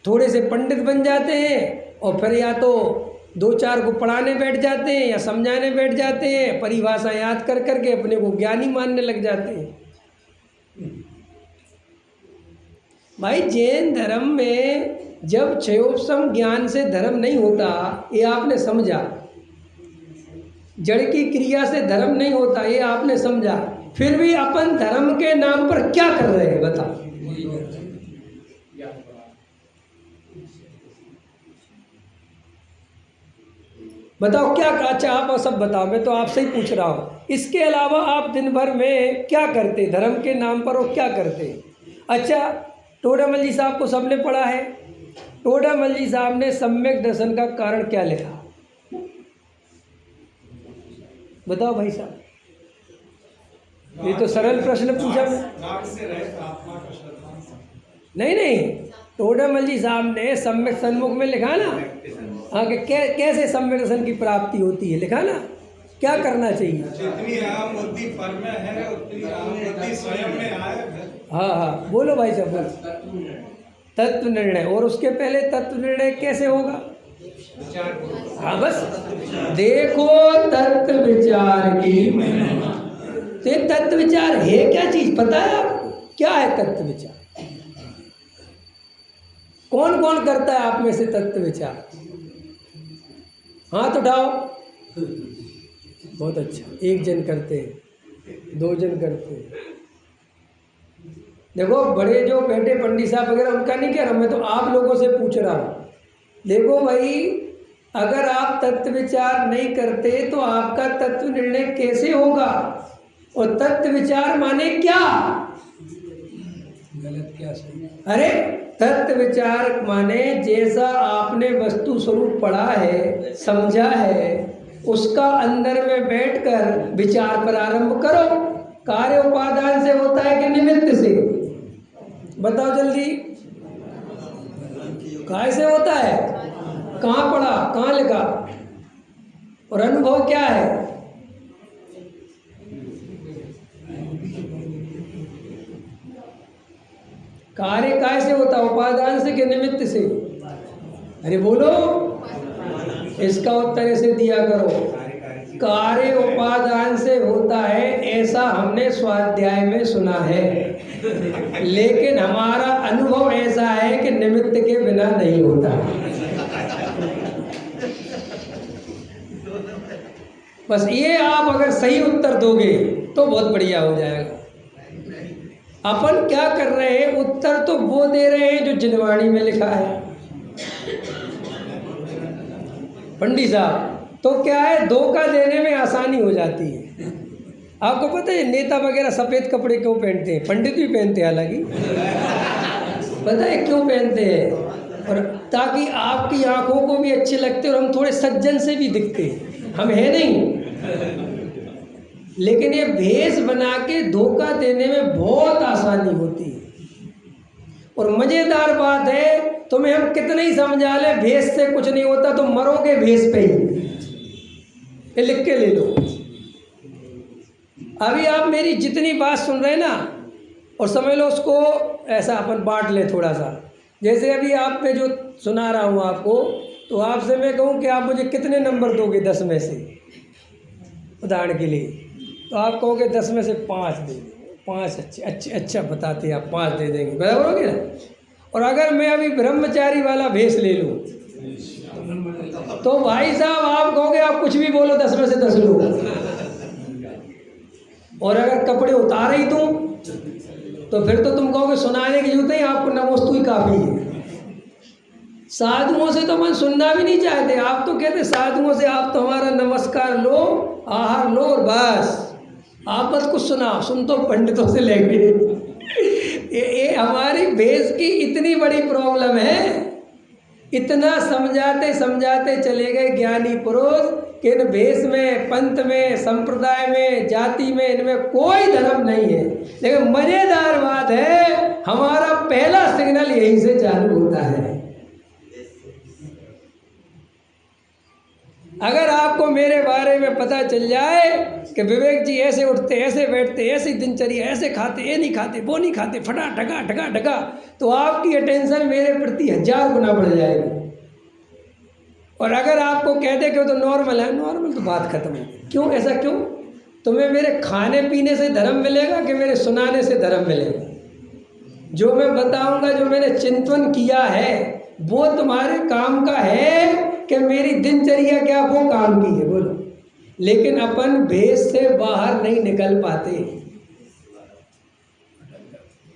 Speaker 1: थोड़े से पंडित बन जाते हैं और फिर या तो दो चार को पढ़ाने बैठ जाते हैं या समझाने बैठ जाते हैं, परिभाषा याद कर करके अपने को ज्ञानी मानने लग जाते हैं। भाई जैन धर्म में जब क्षयोपशम ज्ञान से धर्म नहीं होता, ये आपने समझा। जड़ की क्रिया से धर्म नहीं होता, ये आपने समझा। फिर भी अपन धर्म के नाम पर क्या कर रहे हैं बताओ? बताओ क्या? अच्छा आप सब बताओ, मैं तो आपसे ही पूछ रहा हूँ। इसके अलावा आप दिन भर में क्या करते धर्म के नाम पर, और क्या करते? अच्छा, टोडामल जी साहब को सबने पढ़ा है। टोडामल जी साहब ने सम्यक दर्शन का कारण क्या लिखा? बताओ भाई साहब, ये तो सरल प्रश्न पूछा मैं। नहीं, टोडामल जी साहब ने सम्यक सन्मुख में लिखा ना, हाँ कि कैसे सम्यक दर्शन की प्राप्ति होती है, लिखा ना क्या करना चाहिए।
Speaker 3: जितनी अहम बुद्धि पर में है उतनी अहम बुद्धि स्वयं में आए।
Speaker 1: हाँ बोलो भाई साहब, बोलो। तत्व निर्णय, और उसके पहले तत्व निर्णय कैसे होगा? हाँ बस देखो तत्व विचार की। तो तत्व विचार है क्या चीज पता है आपको? क्या है तत्व विचार? कौन कौन करता है आप में से तत्व विचार? हाथ उठाओ। बहुत अच्छा, एक जन करते हैं, दो जन करते हैं। देखो बड़े जो बैठे पंडित साहब वगैरह, उनका नहीं कह रहा मैं, तो आप लोगों से पूछ रहा हूँ। देखो भाई, अगर आप तत्व विचार नहीं करते तो आपका तत्व निर्णय कैसे होगा? और तत्व विचार माने क्या? गलत क्या सही? अरे तत्व विचार माने जैसा आपने वस्तु स्वरूप पढ़ा है, समझा है, उसका अंदर में बैठकर विचार प्रारंभ करो। कार्य उपादान से होता है कि निमित्त से? बताओ जल्दी, काय से होता है? कहाँ पढ़ा, कहाँ लिखा? और अनुभव क्या है? कार्य काय से होता? उपादान से कि निमित्त से? अरे बोलो, इसका उत्तर ऐसे दिया करो, कार्य उपादान से होता है, ऐसा हमने स्वाध्याय में सुना है। लेकिन हमारा अनुभव ऐसा है कि निमित्त के बिना नहीं होता। बस ये आप अगर सही उत्तर दोगे तो बहुत बढ़िया हो जाएगा। अपन क्या कर रहे हैं? उत्तर तो वो दे रहे हैं जो जिनवाणी में लिखा है। पंडित साहब तो क्या है, धोखा देने में आसानी हो जाती है। आपको पता है नेता वगैरह सफ़ेद कपड़े क्यों पहनते हैं? पंडित भी पहनते हैं हालांकि। पता है क्यों पहनते हैं? और ताकि आपकी आंखों को भी अच्छे लगते और हम थोड़े सज्जन से भी दिखते, हम है नहीं। लेकिन ये भेष बना के धोखा देने में बहुत आसानी होती है। और मज़ेदार बात है, तुम्हें हम कितने ही समझा ले भेष से कुछ नहीं होता, तो मरोगे भेष पे ही। ये लिख के ले लो। अभी आप मेरी जितनी बात सुन रहे हैं ना, और समझ लो उसको ऐसा अपन बांट ले थोड़ा सा। जैसे अभी आप पे जो सुना रहा हूँ आपको, तो आपसे मैं कहूँ कि आप मुझे कितने नंबर दोगे 10 में से, उदाहरण के लिए, तो आप कहोगे 10 में से 5 दे देंगे। 5 अच्छा बताते आप 5 दे देंगे, बराबर हो गया। और अगर मैं अभी ब्रह्मचारी वाला भेष ले लूँ तो भाई साहब आप कहोगे आप कुछ भी बोलो 10 में से 10 लो। और अगर कपड़े उतार ही दूँ तो फिर तो तुम कहोगे सुनाने की जरूरत नहीं, आपको नमोस्तु ही काफ़ी है। साधुओं से तो मन सुनना भी नहीं चाहते, आप तो कहते साधुओं से आप तो हमारा नमस्कार लो, आहार लो और बस, आप मत कुछ सुनाओ, सुन तो पंडितों से लेंगे। ये हमारी भेष की इतनी बड़ी प्रॉब्लम है। इतना समझाते समझाते चले गए ज्ञानी पुरुष कि इन भेष में, पंथ में, संप्रदाय में, जाति में, इनमें कोई धर्म नहीं है। लेकिन मज़ेदार बात है, हमारा पहला सिग्नल यहीं से चालू होता है। अगर आपको मेरे बारे में पता चल जाए कि विवेक जी ऐसे उठते, ऐसे बैठते, ऐसी दिनचर्या, ऐसे खाते, ये नहीं खाते, वो नहीं खाते, फटा ढका ढका ढका, तो आपकी अटेंशन मेरे प्रति 1000 गुना बढ़ जाएगी। और अगर आपको कह दे कि वो तो नॉर्मल है, नॉर्मल तो बात खत्म है। क्यों, ऐसा क्यों? तुम्हें मेरे खाने पीने से धर्म मिलेगा कि मेरे सुनाने से धर्म मिलेगा? जो मैं बताऊंगा, जो मैंने चिंतन किया है, वो तुम्हारे काम का है कि मेरी दिनचर्या क्या वो काम की है? बोलो। लेकिन अपन भेष से बाहर नहीं निकल पाते।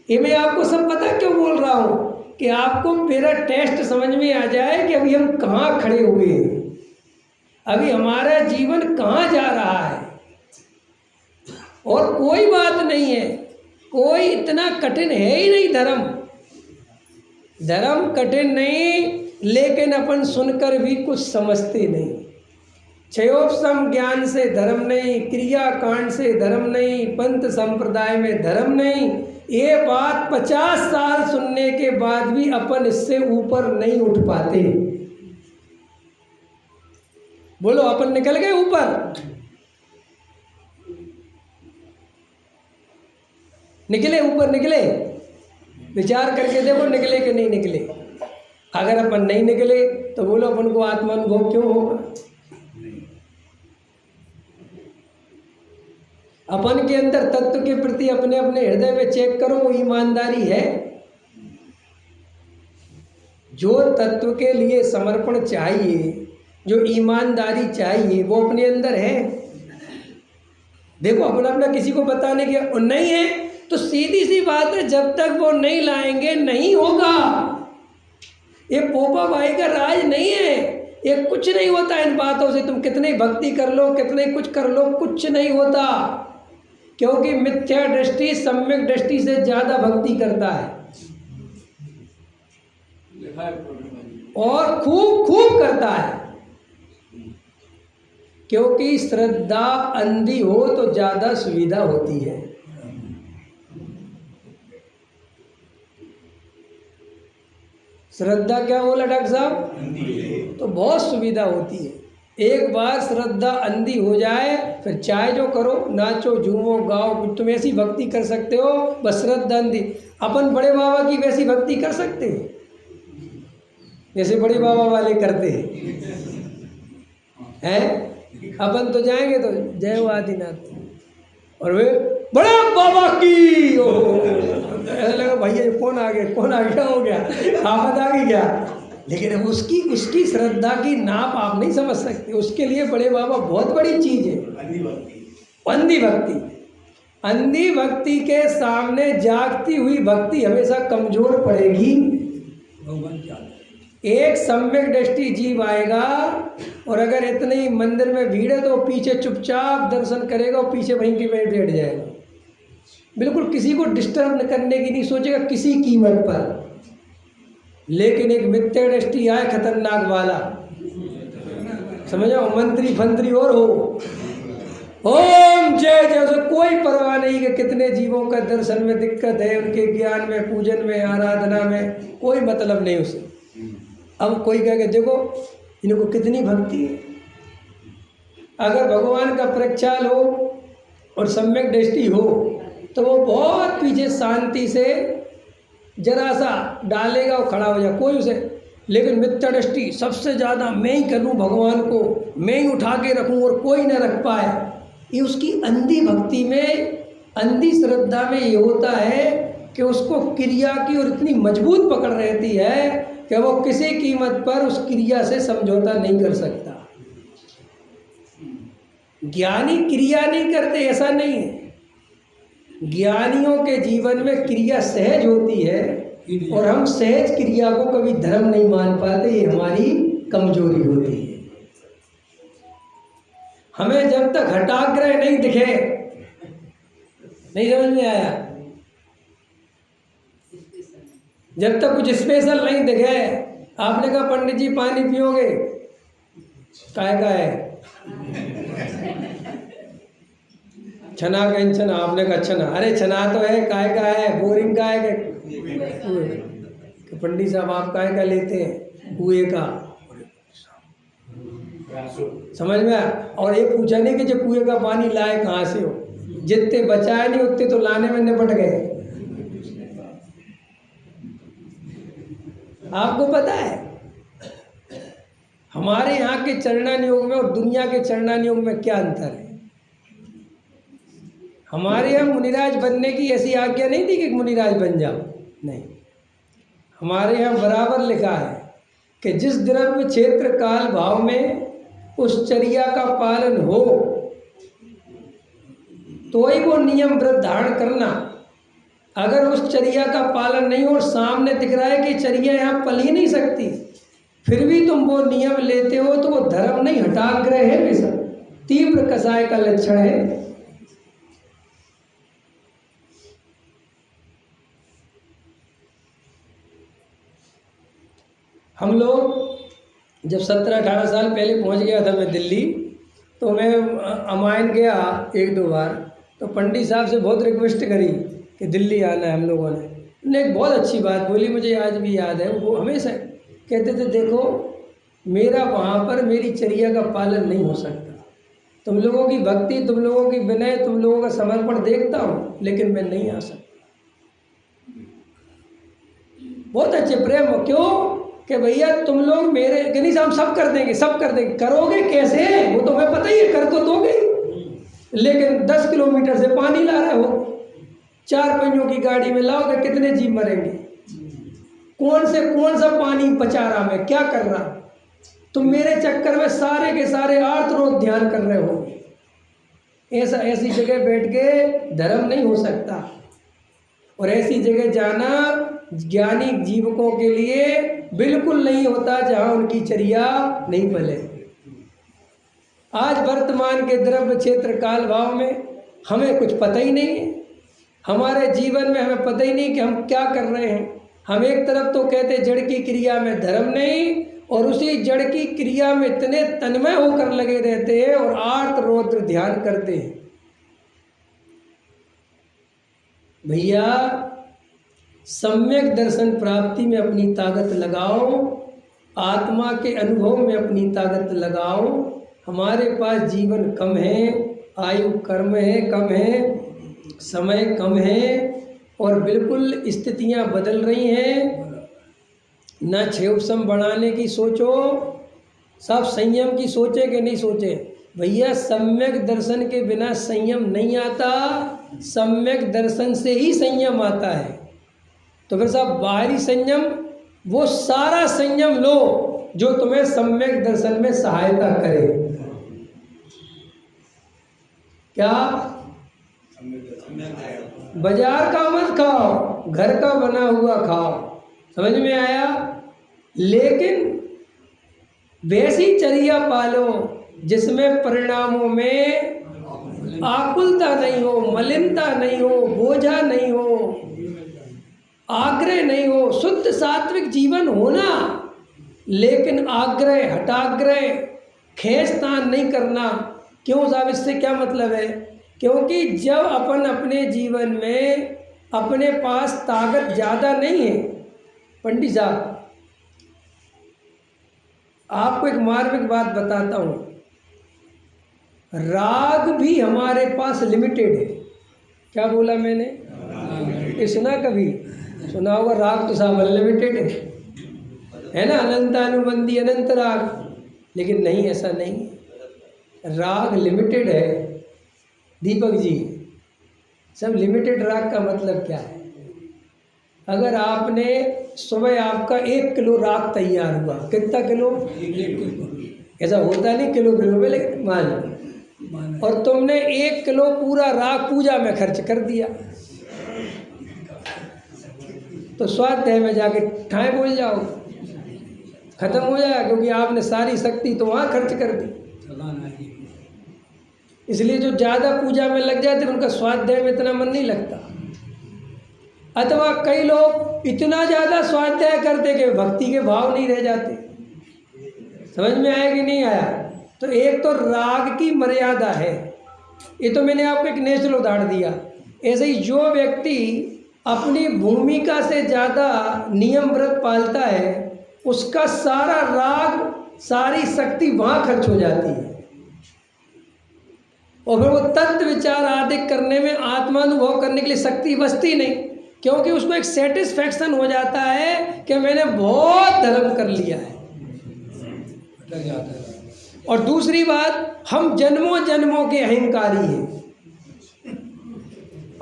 Speaker 1: ये मैं आपको सब पता क्यों बोल रहा हूँ कि आपको मेरा टेस्ट समझ में आ जाए कि अभी हम कहाँ खड़े हुए हैं, अभी हमारा जीवन कहाँ जा रहा है। और कोई बात नहीं है, कोई इतना कठिन है ही नहीं धर्म। धर्म कठिन नहीं, लेकिन अपन सुनकर भी कुछ समझते नहीं। क्षयोपम ज्ञान से धर्म नहीं, क्रिया कांड से धर्म नहीं, पंथ संप्रदाय में धर्म नहीं। ये बात 50 साल सुनने के बाद भी अपन इससे ऊपर नहीं उठ पाते। बोलो, अपन निकल गए ऊपर? निकले ऊपर? निकले? विचार करके देखो निकले कि नहीं निकले। अगर अपन नहीं निकले तो बोलो अपन को आत्मानुभव क्यों होगा? अपन के अंदर तत्व के प्रति अपने अपने हृदय में चेक करो, वो ईमानदारी है? जो तत्व के लिए समर्पण चाहिए, जो ईमानदारी चाहिए, वो अपने अंदर है। देखो, अपन अपना किसी को बताने के और नहीं है तो सीधी सी बात है, जब तक वो नहीं लाएंगे नहीं होगा। ये पोपा भाई का राज नहीं है, ये कुछ नहीं होता इन बातों से। तुम कितनी भक्ति कर लो, कितने कुछ कर लो, कुछ नहीं होता। क्योंकि मिथ्या दृष्टि सम्यक दृष्टि से ज़्यादा भक्ति करता है, और खूब खूब करता है। क्योंकि श्रद्धा अंधी हो तो ज़्यादा सुविधा होती है। श्रद्धा क्या बोला डॉक्टर साहब? तो बहुत सुविधा होती है। एक बार श्रद्धा अंधी हो जाए, फिर चाहे जो करो, नाचो झूमो गाओ, तुम ऐसी भक्ति कर सकते हो। बस श्रद्धा अंधी। अपन बड़े बाबा की वैसी भक्ति कर सकते हैं जैसे बड़े बाबा वाले करते हैं? अपन तो जाएंगे तो जय हो आदिनाथ, और वे बड़े बाबा की, ऐसा लगा भैया कौन आ गया, कौन आ गया, हो गया आफत आ गई क्या। लेकिन अब उसकी श्रद्धा की नाप आप नहीं समझ सकते। उसके लिए बड़े बाबा बहुत बड़ी चीज़ है। अंधी भक्ति, अंधी भक्ति के सामने जागती हुई भक्ति हमेशा कमजोर पड़ेगी। एक सम्यक दृष्टि जीव आएगा, और अगर इतने ही मंदिर में भीड़ है तो पीछे चुपचाप दर्शन करेगा, और पीछे वहीं के वहीं बैठ जाएगा। बिल्कुल किसी को डिस्टर्ब करने की नहीं सोचेगा किसी कीमत पर। लेकिन एक मिथ्या दृष्टि आए खतरनाक वाला, समझो, मंत्री फंत्री और हो, ओम जय जय, उसे कोई परवाह नहीं कि कितने जीवों का दर्शन में दिक्कत है, उनके ज्ञान में, पूजन में, आराधना में कोई मतलब नहीं उसे। अब कोई कहे कि देखो इनको कितनी भक्ति है। अगर भगवान का प्रक्षाल हो और सम्यक दृष्टि हो तो वो बहुत पीछे शांति से जरा सा डालेगा और खड़ा हो जाए, कोई उसे। लेकिन मिथ्या दृष्टि, सबसे ज़्यादा मैं ही करूँ भगवान को, मैं ही उठा के रखूँ और कोई न रख पाए, ये उसकी अंधी भक्ति में, अंधी श्रद्धा में ये होता है कि उसको क्रिया की और इतनी मजबूत पकड़ रहती है कि वो किसी कीमत पर उस क्रिया से समझौता नहीं कर सकता। ज्ञानी क्रिया नहीं करते, ऐसा नहीं है। ज्ञानियों के जीवन में क्रिया सहज होती है और हम सहज क्रिया को कभी धर्म नहीं मान पाते, ये हमारी कमजोरी होती है। हमें जब तक हठाग्रह नहीं दिखे, नहीं समझ में आया, जब तक कुछ स्पेशल नहीं दिखे, आपने कहा पंडित जी पानी पियोगे, काय का है, छना का छना, आपने कहा छना, अरे छना तो है, काय का है, बोरिंग का है, कि पंडित साहब आप काय का लेते हैं, कुएं का, समझ में आया। और ये पूछा नहीं कि जो कुएं का पानी लाए कहाँ से हो, जितने बचाए नहीं उतने तो लाने में निपट गए। आपको पता है हमारे यहाँ के चरणान योग में और दुनिया के चरणान योग में क्या अंतर है। हमारे यहाँ मुनिराज बनने की ऐसी आज्ञा नहीं थी कि मुनिराज बन जाओ, नहीं, हमारे यहाँ बराबर लिखा है कि जिस द्रव्य क्षेत्र काल भाव में उस चर्या का पालन हो तो ही वो नियम व्रत धारण करना। अगर उस चर्या का पालन नहीं हो और सामने दिख रहा है कि चर्या यहाँ पल ही नहीं सकती, फिर भी तुम वो नियम लेते हो तो वो धर्म नहीं, हठाग्रह है, वैसा तीव्र कसाय का लक्षण है। हम लोग जब 17-18 साल पहले पहुंच गया था मैं दिल्ली, तो मैं अमायन गया 1-2 बार, तो पंडित साहब से बहुत रिक्वेस्ट करी कि दिल्ली आना है। हम लोगों ने उन्होंने एक बहुत अच्छी बात बोली, मुझे आज भी याद है। वो हमेशा कहते थे देखो मेरा वहाँ पर मेरी चर्या का पालन नहीं हो सकता, तुम लोगों की भक्ति, तुम लोगों की विनय, तुम लोगों का समर्पण देखता हूँ, लेकिन मैं नहीं आ सकता। बहुत अच्छे प्रेम हो, क्यों कि भैया तुम लोग मेरे कि नहीं, हम सब कर देंगे, सब कर देंगे, करोगे कैसे वो तो हमें पता ही है, कर तो दोगे, लेकिन 10 किलोमीटर से पानी ला रहे हो, 4 पहियों की गाड़ी में लाओगे, कितने जीव मरेंगे, कौन सा पानी पचा रहा, मैं क्या कर रहा, तुम मेरे चक्कर में सारे के सारे आर्त रोज ध्यान कर रहे हो। ऐसी जगह बैठ के धर्म नहीं हो सकता, और ऐसी जगह जाना ज्ञानी जीवकों के लिए बिल्कुल नहीं होता जहाँ उनकी चर्या नहीं पले। आज वर्तमान के द्रव्य क्षेत्र काल भाव में हमें कुछ पता ही नहीं है, हमारे जीवन में हमें पता ही नहीं कि हम क्या कर रहे हैं। हम एक तरफ तो कहते जड़ की क्रिया में धर्म नहीं, और उसी जड़ की क्रिया में इतने तन्मय होकर लगे रहते हैं और आर्त रौद्र ध्यान करते हैं। भैया सम्यक दर्शन प्राप्ति में अपनी ताकत लगाओ, आत्मा के अनुभव में अपनी ताकत लगाओ। हमारे पास जीवन कम है, आयु कर्म है कम है, समय कम है, और बिल्कुल स्थितियां बदल रही हैं। न क्षेपसम बढ़ाने की सोचो, सब संयम की सोचे कि नहीं सोचे। भैया सम्यक दर्शन के बिना संयम नहीं आता, सम्यक दर्शन से ही संयम आता है। तो फिर साहब बाहरी संयम, वो सारा संयम लो जो तुम्हें सम्यक दर्शन में सहायता करे। क्या? बाजार का मत खाओ, घर का बना हुआ खाओ, समझ में आया? लेकिन वैसी चर्या पालो जिसमें परिणामों में आकुलता नहीं हो, मलिनता नहीं हो, बोझा नहीं हो। आग्रह नहीं हो, शुद्ध सात्विक जीवन होना, लेकिन आग्रह, हटाग्रह, खेचतान नहीं करना। क्यों साहब, इससे क्या मतलब है? क्योंकि जब अपन अपने जीवन में अपने पास ताकत ज़्यादा नहीं है, पंडित साहब आपको एक मार्मिक बात बताता हूँ, राग भी हमारे पास लिमिटेड है। क्या बोला मैंने? ये सुना कभी? सुना होगा, राग तो साहब अनलिमिटेड है ना, अनंतानुबंधी अनंत राग। लेकिन नहीं, ऐसा नहीं, राग लिमिटेड है दीपक जी। सब लिमिटेड राग का मतलब क्या है? अगर आपने सुबह आपका 1 किलो राग तैयार हुआ, कितना किलो?
Speaker 2: 1 किलो।
Speaker 1: ऐसा होता नहीं किलो किलो में, लेकिन मान लो, और तुमने 1 किलो पूरा राग पूजा में खर्च कर दिया, तो स्वाध्याय में जाके ठाए बोल जाओ, खत्म हो जाएगा, क्योंकि आपने सारी शक्ति तो वहाँ खर्च कर दी। इसलिए जो ज़्यादा पूजा में लग जाते उनका स्वाध्याय में इतना मन नहीं लगता। अथवा कई लोग इतना ज़्यादा स्वाध्याय करते कि भक्ति के भाव नहीं रह जाते। समझ में आया कि नहीं आया? तो एक तो राग की मर्यादा है, ये तो मैंने आपको एक नेचुरल उदाहरण दिया। ऐसे ही जो व्यक्ति अपनी भूमिका से ज़्यादा नियम व्रत पालता है, उसका सारा राग, सारी शक्ति वहाँ खर्च हो जाती है, और फिर वो तत्व विचार आदि करने में, आत्मानुभव करने के लिए शक्ति बचती नहीं, क्योंकि उसको एक सेटिस्फैक्शन हो जाता है कि मैंने बहुत धर्म कर लिया है। और दूसरी बात, हम जन्मों जन्मों के अहंकारी हैं।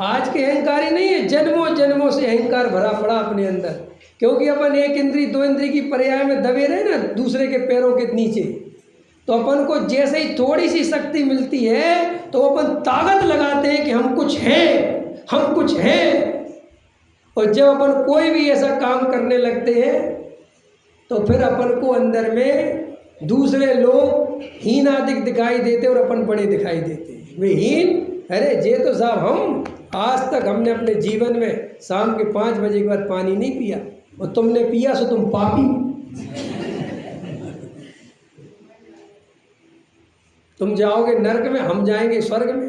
Speaker 1: आज के अहंकारी नहीं है, जन्मों जन्मों से अहंकार भरा पड़ा अपने अंदर, क्योंकि अपन 1 इंद्री 2 इंद्री की पर्याय में दबे रहे ना, दूसरे के पैरों के नीचे। तो अपन को जैसे ही थोड़ी सी शक्ति मिलती है तो अपन ताकत लगाते हैं कि हम कुछ हैं, हम कुछ हैं। और जब अपन कोई भी ऐसा काम करने लगते हैं तो फिर अपन को अंदर में दूसरे लोग हीन आदि दिखाई देते और अपन बड़े दिखाई देते हैं। वे हीन, अरे जे तो साहब हम आज तक हमने अपने जीवन में शाम के 5 बजे के बाद पानी नहीं पिया, और तुमने पिया सो तुम पापी, तुम जाओगे नरक में, हम जाएंगे स्वर्ग में।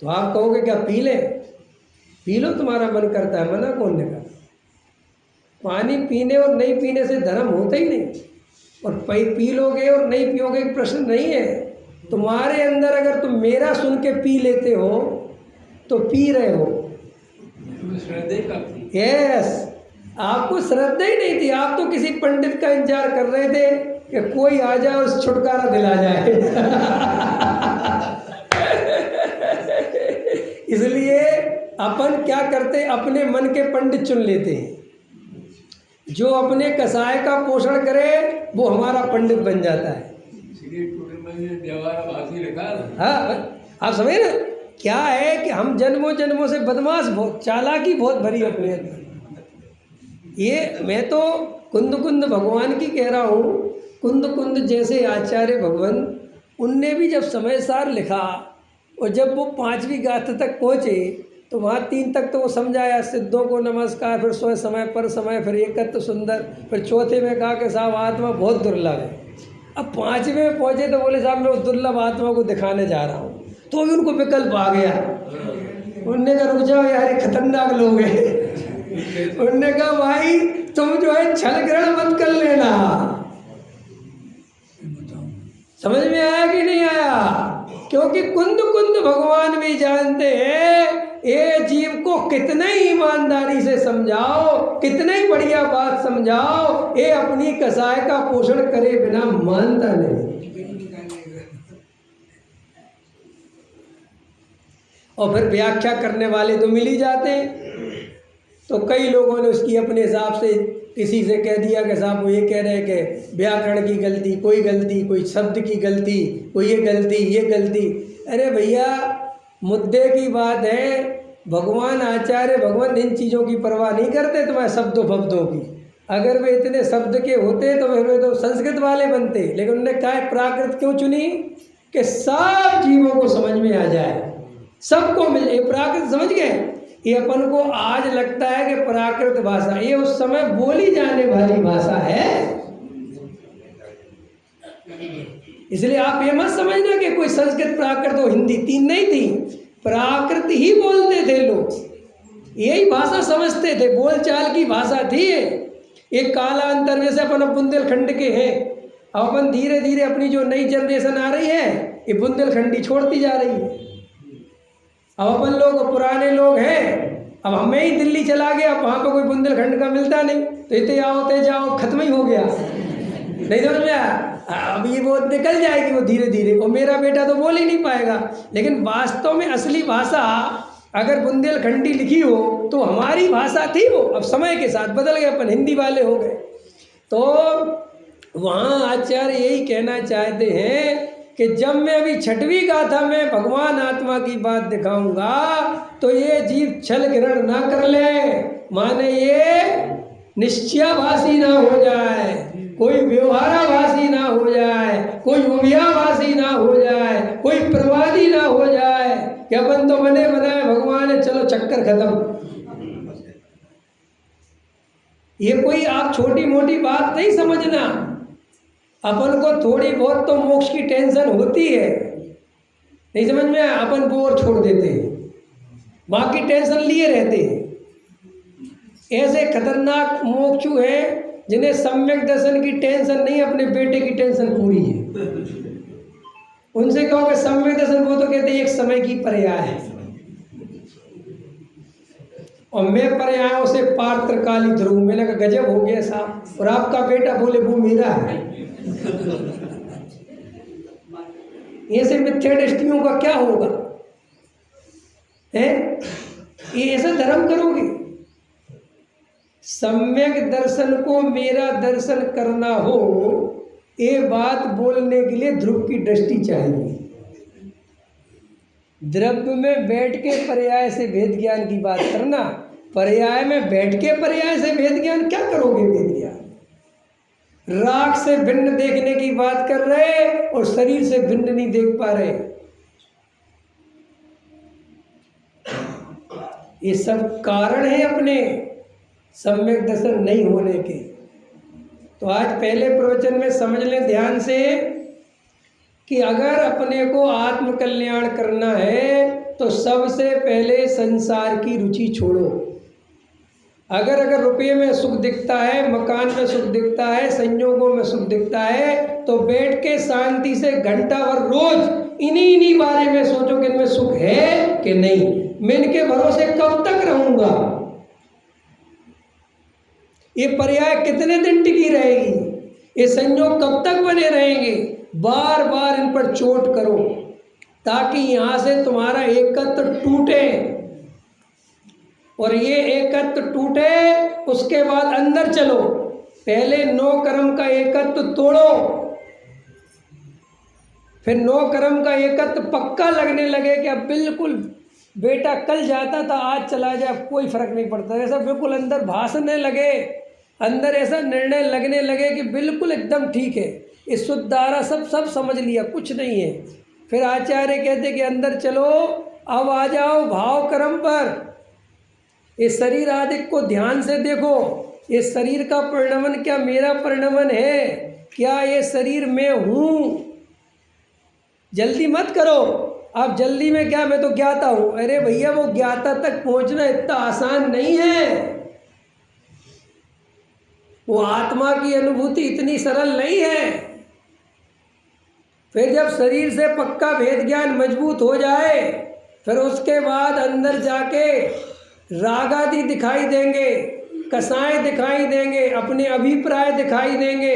Speaker 1: तो आप कहोगे क्या पी ले? पी लो, तुम्हारा मन करता है, मना कौन ने कहा? पानी पीने और नहीं पीने से धर्म होता ही नहीं, और पी लोगे और नहीं पियोगे प्रश्न नहीं है। तुम्हारे अंदर अगर तुम मेरा सुन के पी लेते हो तो पी रहे हो। यस, आपको श्रद्धा ही नहीं थी, आप तो किसी पंडित का इंतजार कर रहे थे कि कोई आ जाए और छुटकारा दिला जाए। इसलिए अपन क्या करते, अपने मन के पंडित चुन लेते हैं। जो अपने कसाय का पोषण करे वो हमारा पंडित बन जाता है। हाँ, आप समझे ना क्या है कि हम जन्मों जन्मों से बदमाश, बहुत चालाकी बहुत भरी अपने अंदर। ये मैं तो कुंद कुंद भगवान की कह रहा हूँ। कुंद कुंद जैसे आचार्य भगवान, उनने भी जब समय सार लिखा और जब वो 5वीं गाथा तक पहुँचे तो वहाँ 3 तक तो वो समझाया, सिद्धों को नमस्कार, फिर स्वयं समय पर समय, फिर एकत्व सुंदर, फिर चौथे में कहा कि साहब आत्मा बहुत दुर्लभ है। अब 5वें में पहुँचे तो बोले साहब मैं उस दुर्लभ आत्मा को दिखाने जा रहा हूँ। तो भी उनको विकल्प आ गया, उनने कहा रुक जाओ यार, ये खतरनाक लोग हैं। उनने कहा भाई तुम जो है छल ग्रहण मत कर लेना। समझ में आया कि नहीं आया? क्योंकि कुंद कुंद भगवान भी जानते हैं ये जीव को कितने ही ईमानदारी से समझाओ, कितने ही बढ़िया बात समझाओ, ये अपनी कसाय का पोषण करे बिना मानता नहीं। और फिर व्याख्या करने वाले तो मिल ही जाते हैं। तो कई लोगों ने उसकी अपने हिसाब से किसी से कह दिया कि साहब वो ये कह रहे हैं कि व्याकरण की गलती, कोई शब्द की गलती, कोई ये गलती। अरे भैया मुद्दे की बात है, भगवान आचार्य भगवान इन चीज़ों की परवाह नहीं करते तुम्हारे शब्दों फब्दों की। अगर वे इतने शब्द के होते तो वे तो संस्कृत वाले बनते, लेकिन उन्होंने कहा प्राकृत क्यों चुनी कि सब जीवों को समझ में आ जाए। सबको मिल, ये प्राकृत समझ गए। ये अपन को आज लगता है कि प्राकृत भाषा, ये उस समय बोली जाने वाली भाषा है। इसलिए आप ये मत समझना कि कोई संस्कृत प्राकृत और हिंदी तीन नहीं थी, प्राकृत ही बोलते थे लोग, यही भाषा समझते थे, बोलचाल की भाषा थी ये। एक कालांतर जैसे अपन अब बुंदेलखंड के हैं, अब अपन धीरे धीरे अपनी जो नई जनरेशन आ रही है ये बुंदेलखंडी छोड़ती जा रही है। अब अपन लोग पुराने लोग हैं, अब हमें ही दिल्ली चला गया, अब वहाँ पर कोई बुंदेलखंड का मिलता नहीं, तो इतने आओ ते जाओ खत्म ही हो गया, नहीं समझ में आया। अब ये वो निकल जाएगी वो धीरे धीरे, और मेरा बेटा तो बोल ही नहीं पाएगा। लेकिन वास्तव में असली भाषा अगर बुंदेलखंडी लिखी हो तो हमारी भाषा थी वो, अब समय के साथ बदल गए, अपन हिंदी वाले हो गए। तो वहाँ आचार्य यही कहना चाहते हैं कि जब मैं अभी छठवीं गाथा में भगवान आत्मा की बात दिखाऊंगा तो ये जीव छल ग्रहण ना कर ले, माने ये निश्चयाभासी ना हो जाए, कोई व्यवहाराभासी ना हो जाए, कोई उभयाभासी ना हो जाए, कोई प्रवादी ना हो जाए कि अपन तो बने बनाए भगवान है, चलो चक्कर खत्म। ये कोई आप छोटी मोटी बात नहीं समझना। अपन को थोड़ी बहुत तो मोक्ष की टेंशन होती है, नहीं समझ में आया, अपन बोर छोड़ देते हैं, बाकी टेंशन लिए रहते हैं। ऐसे खतरनाक मोक्षु हैं जिन्हें सम्यक दर्शन की टेंशन नहीं, अपने बेटे की टेंशन पूरी है। उनसे कहोगे सम्यक दर्शन, वो तो कहते हैं एक समय की पर्याय है, और मैं पर्यायों से पात्रकाली ध्रुव। मैंने कहा गजब हो गया साहब, और आपका बेटा बोले वो मेरा है। ऐसे मिथ्या दृष्टियों का क्या होगा, है ये ऐसा धर्म करोगे? सम्यक दर्शन को मेरा दर्शन करना हो, ये बात बोलने के लिए ध्रुव की दृष्टि चाहिए। द्रव्य में बैठ के पर्याय से भेद ज्ञान की बात करना, पर्याय में बैठ के पर्याय से भेद ज्ञान क्या करोगे? भेद ज्ञान राग से भिन्न देखने की बात कर रहे और शरीर से भिन्न नहीं देख पा रहे। ये सब कारण है अपने सम्यक दर्शन नहीं होने के। तो आज पहले प्रवचन में समझ लें ध्यान से कि अगर अपने को आत्म कल्याण करना है तो सबसे पहले संसार की रुचि छोड़ो। अगर रुपये में सुख दिखता है, मकान में सुख दिखता है, संयोगों में सुख दिखता है, तो बैठ के शांति से घंटा भर रोज इन्हीं बारे में सोचो कि इनमें सुख है कि नहीं, मैं इनके भरोसे कब तक रहूंगा, ये पर्याय कितने दिन टिकी रहेगी, ये संयोग कब तक बने रहेंगे। बार बार इन पर चोट करो ताकि यहाँ से तुम्हारा एकत्व टूटे, और ये एकत्व टूटे उसके बाद अंदर चलो। पहले 9 कर्म का एकत्व तोड़ो, फिर 9 कर्म का एकत्व पक्का लगने लगे कि अब बिल्कुल बेटा कल जाता था आज चला जाए कोई फर्क नहीं पड़ता, ऐसा बिल्कुल अंदर भासने लगे, अंदर ऐसा निर्णय लगने लगे कि बिल्कुल एकदम ठीक है, इस शुद्धारा सब समझ लिया, कुछ नहीं है। फिर आचार्य कहते कि अंदर चलो, अब आ जाओ भाव कर्म पर। इस शरीर आदि को ध्यान से देखो, ये शरीर का परिणमन क्या मेरा परिणमन है, क्या ये शरीर मैं हूँ? जल्दी मत करो, आप जल्दी में क्या मैं तो ज्ञाता हूँ, अरे भैया वो ज्ञाता तक पहुँचना इतना आसान नहीं है, वो आत्मा की अनुभूति इतनी सरल नहीं है। फिर जब शरीर से पक्का भेद ज्ञान मजबूत हो जाए, फिर उसके बाद अंदर जाके राग आदि दिखाई देंगे, कसाएं दिखाई देंगे, अपने अभिप्राय दिखाई देंगे।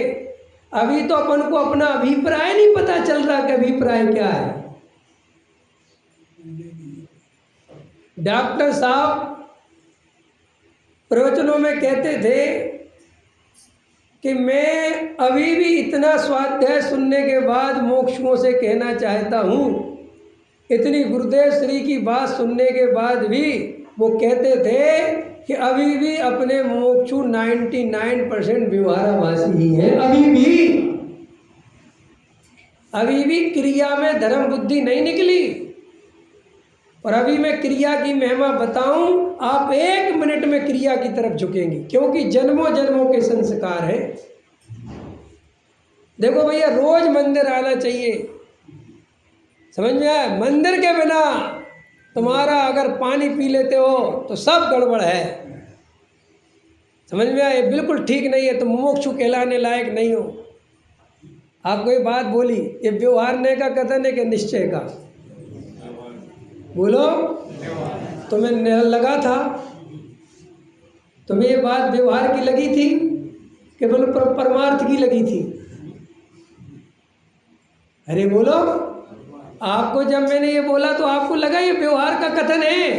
Speaker 1: अभी तो अपन को अपना अभिप्राय नहीं पता चल रहा कि अभिप्राय क्या है। डॉक्टर साहब प्रवचनों में कहते थे कि मैं अभी भी इतना स्वाध्याय सुनने के बाद मोक्षों से कहना चाहता हूँ, इतनी गुरुदेव श्री की बात सुनने के बाद भी वो कहते थे कि अभी भी अपने मोक्षु 99% व्यवहाराभासी ही हैं। अभी भी क्रिया में धर्म बुद्धि नहीं निकली। और अभी मैं क्रिया की महिमा बताऊं, आप 1 मिनट में क्रिया की तरफ झुकेंगे, क्योंकि जन्मों जन्मों के संस्कार हैं। देखो भैया, रोज मंदिर आना चाहिए, समझ में आया? मंदिर के बिना तुम्हारा अगर पानी पी लेते हो तो सब गड़बड़ है, समझ में आया? बिल्कुल ठीक नहीं है, तुम मुमुक्षु कहलाने लायक नहीं हो। आपको ये बात बोली, ये व्यवहार का कथन है कि निश्चय का? बोलो, तुम्हें लगा था, तुम्हें ये बात व्यवहार की लगी थी कि बोलो परमार्थ की लगी थी? अरे बोलो, आपको जब मैंने ये बोला तो आपको लगा ये व्यवहार का कथन है?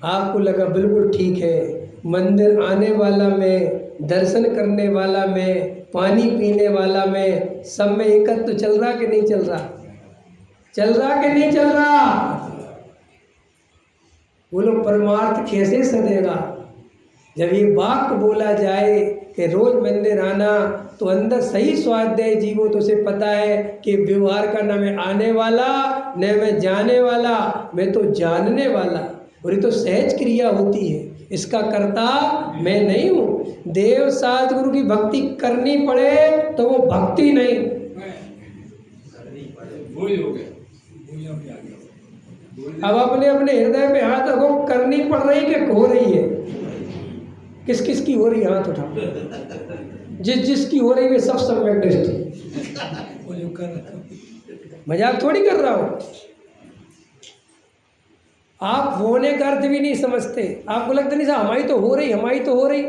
Speaker 1: आपको लगा बिल्कुल ठीक है, मंदिर आने वाला में, दर्शन करने वाला में, पानी पीने वाला में, सब में एकत्र तो चल रहा कि नहीं चल रहा? चल रहा कि नहीं चल रहा? बोलो, परमार्थ कैसे सदेगा? जब ये वाक्य बोला जाए कि रोज मंदिर आना, तो अंदर सही स्वाध्याय जीवो तो उसे पता है कि व्यवहार का न मैं आने वाला, न मैं जाने वाला, मैं तो जानने वाला। और ये तो सहज क्रिया होती है, इसका कर्ता मैं नहीं हूँ। देव शास्त्र गुरु की भक्ति करनी पड़े तो वो भक्ति नहीं। अब अपने अपने हृदय पे हाथ रखो, करनी पड़ रही कि हो रही है? किस किस की हो रही है? हाथ उठाओ। जिस जिसकी हो रही है सब सम्यक दृष्टि। मजाक थोड़ी कर रहा हूँ। आप होने का अर्थ भी नहीं समझते। आपको लगता नहीं साहब हमारी तो हो रही, हमारी तो हो रही।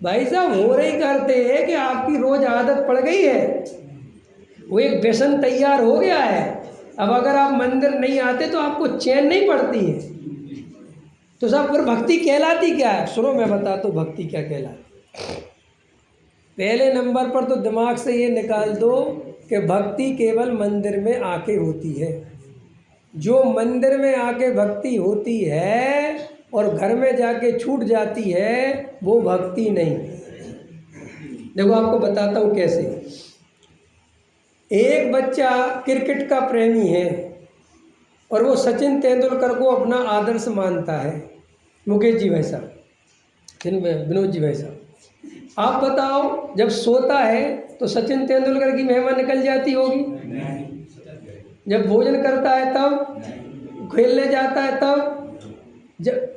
Speaker 1: भाई साहब, हो रही करते हैं कि आपकी रोज आदत पड़ गई है, वो एक व्यसन तैयार हो गया है। अब अगर आप मंदिर नहीं आते तो आपको चैन नहीं पड़ती है, तो सब फिर भक्ति कहलाती क्या है? सुनो, मैं बताता हूँ भक्ति क्या कहलाती। पहले नंबर पर तो दिमाग से ये निकाल दो कि भक्ति केवल मंदिर में आके होती है। जो मंदिर में आके भक्ति होती है और घर में जाके छूट जाती है, वो भक्ति नहीं। देखो, आपको बताता हूँ कैसे। एक बच्चा क्रिकेट का प्रेमी है और वो सचिन तेंदुलकर को अपना आदर्श मानता है, मुकेश जी भाई साहब, विनोद जी भाई साहब। आप बताओ, जब सोता है तो सचिन तेंदुलकर की महिमा निकल जाती होगी? जब भोजन करता है तब, खेलने जाता है तब,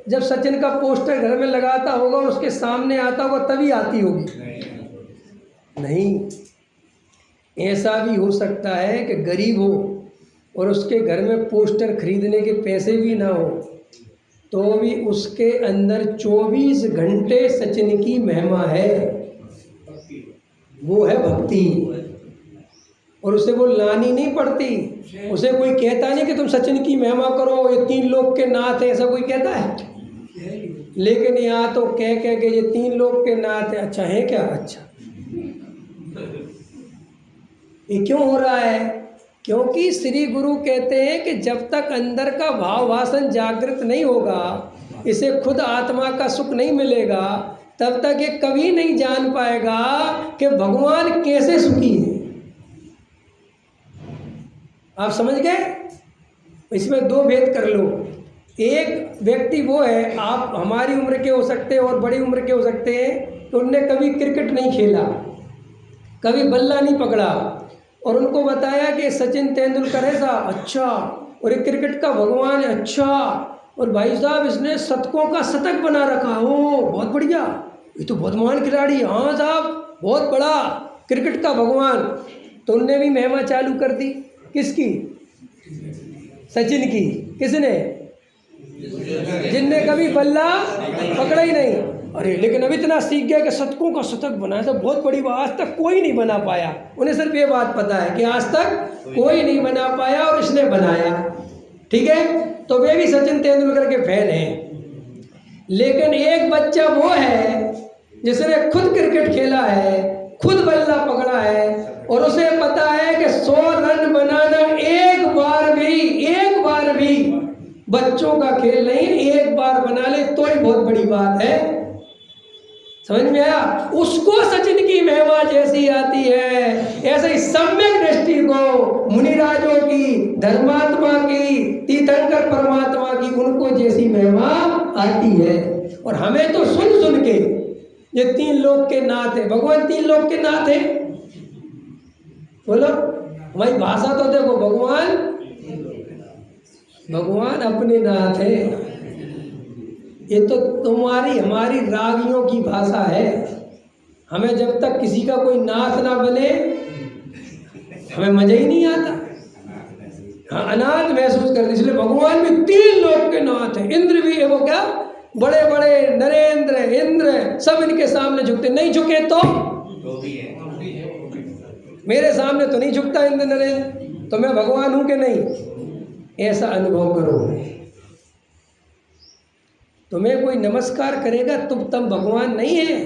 Speaker 1: जब सचिन का पोस्टर घर में लगाता होगा और उसके सामने आता होगा तभी आती होगी? नहीं। ऐसा भी हो सकता है कि गरीब हो और उसके घर में पोस्टर खरीदने के पैसे भी ना हो, तो भी उसके अंदर 24 घंटे सचिन की महिमा है। वो है भक्ति। और उसे वो लानी नहीं पड़ती। उसे कोई कहता नहीं कि तुम सचिन की महिमा करो, ये 3 लोग के नाथ है, ऐसा कोई कहता है? लेकिन यहाँ तो कह के ये 3 लोग के नाथ है। अच्छा है क्या? अच्छा, ये क्यों हो रहा है? क्योंकि श्री गुरु कहते हैं कि जब तक अंदर का भाव वासन जागृत नहीं होगा, इसे खुद आत्मा का सुख नहीं मिलेगा, तब तक ये कभी नहीं जान पाएगा कि भगवान कैसे सुखी है। आप समझ गए? इसमें 2 भेद कर लो। एक व्यक्ति वो है, आप हमारी उम्र के हो सकते हैं और बड़ी उम्र के हो सकते हैं, तो उनने कभी क्रिकेट नहीं खेला, कभी बल्ला नहीं पकड़ा, और उनको बताया कि सचिन तेंदुलकर है साहब, अच्छा, और ये क्रिकेट का भगवान है, अच्छा, और भाई साहब इसने शतकों का शतक बना रखा, ओ बहुत बढ़िया, ये तो बहुत महान खिलाड़ी है, हाँ साहब बहुत बड़ा क्रिकेट का भगवान। तो उनने भी महिमा चालू कर दी। किसकी? सचिन की। किसने? जिनने कभी बल्ला पकड़ा ही नहीं। अरे लेकिन अब इतना सीख गया कि शतकों का शतक बनाया, तो बहुत बड़ी बात, आज तक कोई नहीं बना पाया। उन्हें सिर्फ ये बात पता है कि आज तक कोई नहीं बना पाया और इसने बनाया। ठीक है, तो वे भी सचिन तेंदुलकर के फैन हैं। लेकिन एक बच्चा वो है जिसने खुद क्रिकेट खेला है, खुद बल्ला पकड़ा है, और उसे पता है कि 100 रन बनाना एक बार भी बच्चों का खेल नहीं, एक बार बना ले तो ही बहुत बड़ी बात है। समझ में आया? उसको सचिन की महिमा जैसी आती है, ऐसे ही सम्यक दृष्टि को मुनिराजों की, धर्मात्मा की, तीर्थंकर परमात्मा की, उनको जैसी महिमा आती है। और हमें तो सुन सुन के ये 3 लोक के नाथ है। भगवान 3 लोक के नाथ है, बोलो। हमारी भाषा तो देखो, भगवान अपने नाथ है। ये तो तुम्हारी हमारी रागियों की भाषा है। हमें जब तक किसी का कोई नाथ ना बने हमें मजा ही नहीं आता। हाँ, अनाथ महसूस करते। इसलिए भगवान भी 3 लोक के नाथ है। इंद्र भी है, वो क्या बड़े बड़े नरेंद्र इंद्र सब इनके सामने झुकते। नहीं झुके तो भी है। मेरे सामने तो नहीं झुकता इंद्र नरेंद्र, तो मैं भगवान हूं कि नहीं? ऐसा अनुभव करो। तुम्हें कोई नमस्कार करेगा तुम भगवान नहीं है।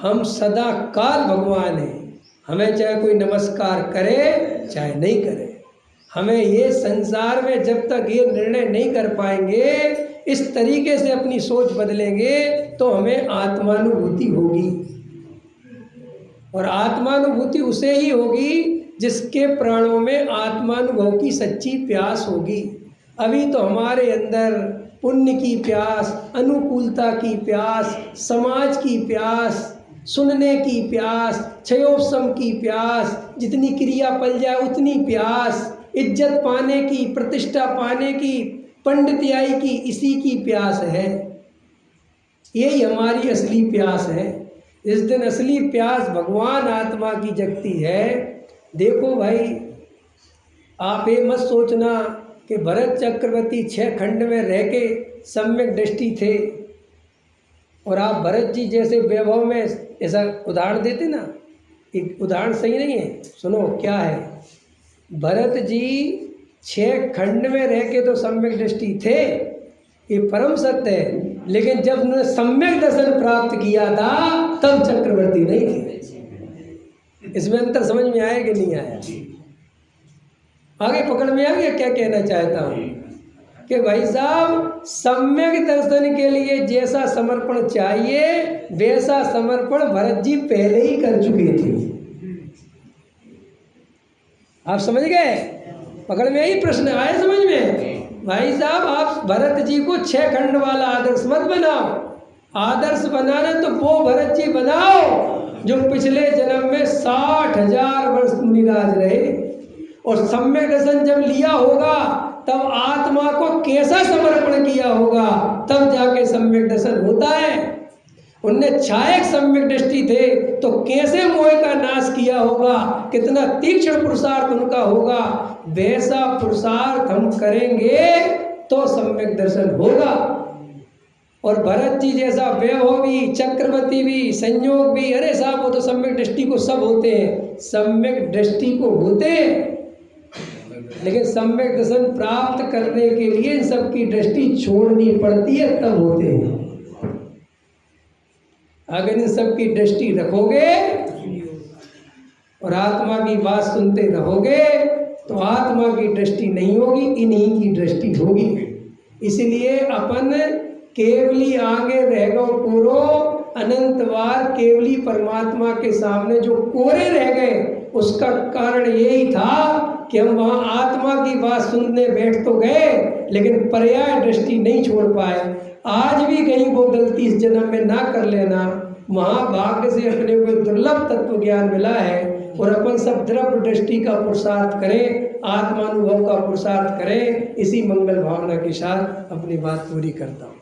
Speaker 1: हम सदा काल भगवान हैं। हमें चाहे कोई नमस्कार करे चाहे नहीं करे, हमें ये संसार में जब तक ये निर्णय नहीं कर पाएंगे, इस तरीके से अपनी सोच बदलेंगे, तो हमें आत्मानुभूति होगी। और आत्मानुभूति उसे ही होगी जिसके प्राणों में आत्मानुभव की सच्ची प्यास होगी। अभी तो हमारे अंदर पुण्य की प्यास, अनुकूलता की प्यास, समाज की प्यास, सुनने की प्यास, क्षयोपशम की प्यास, जितनी क्रिया पल जाए उतनी प्यास, इज्जत पाने की, प्रतिष्ठा पाने की, पंडितियाई की, इसी की प्यास है। यही हमारी असली प्यास है। इस दिन असली प्यास भगवान आत्मा की जगती है। देखो भाई, आप ये मत सोचना कि भरत चक्रवर्ती 6 खंड में रह के सम्यक दृष्टि थे, और आप भरत जी जैसे वैभव में ऐसा उदाहरण देते ना। एक उदाहरण सही नहीं है, सुनो क्या है। भरत जी 6 खंड में रह के तो सम्यक दृष्टि थे, ये परम सत्य है। लेकिन जब उन्होंने सम्यक दर्शन प्राप्त किया था तब चक्रवर्ती नहीं थे। इसमें अंतर समझ में आया कि नहीं आया? आगे पकड़ में आ गया? क्या कहना चाहता हूँ कि भाई साहब, सम्यक दर्शन के लिए जैसा समर्पण चाहिए वैसा समर्पण भरत जी पहले ही कर चुके थे। आप समझ गए? पकड़ में आई? प्रश्न आया समझ में? भाई साहब, आप भरत जी को 6 खंड वाला आदर्श मत बनाओ। आदर्श बनाना तो वो भरत जी बनाओ जो पिछले जन्म में 60,000 वर्ष मुनिराज रहे, और सम्यक दर्शन जब लिया होगा तब आत्मा को कैसा समर्पण किया होगा, तब जाके सम्यक दर्शन होता है। उनने छायक सम्यक दृष्टि थे तो कैसे मोह का नाश किया होगा, कितना तीक्ष्ण पुरुषार्थ उनका होगा, वैसा पुरुषार्थ हम करेंगे तो सम्यक दर्शन होगा। और भरत जी जैसा वैभव भी, चक्रवर्ती भी, संयोग भी, अरे साहब वो तो सम्यक दृष्टि को सब होते हैं, सम्यक दृष्टि को होते हैं। लेकिन सम्यक दर्शन प्राप्त करने के लिए इन सब की दृष्टि छोड़नी पड़ती है, तब होते हैं। अगर इन सब की दृष्टि रखोगे और आत्मा की बात सुनते रहोगे तो आत्मा की दृष्टि नहीं होगी, इन्हीं की दृष्टि होगी। इसलिए अपन केवली आगे रह गो पूरो, अनंतवार केवली परमात्मा के सामने जो कोरे रह गए, उसका कारण यही था कि हम वहाँ आत्मा की बात सुनने बैठ तो गए लेकिन पर्याय दृष्टि नहीं छोड़ पाए। आज भी कहीं वो गलती इस जन्म में ना कर लेना। महाभाग्य से अपने को दुर्लभ तत्व ज्ञान मिला है, और अपन सब द्रव्य दृष्टि का पुरुषार्थ करें, आत्मानुभव का पुरुषार्थ करें। इसी मंगल भावना के साथ अपनी बात पूरी करता हूँ।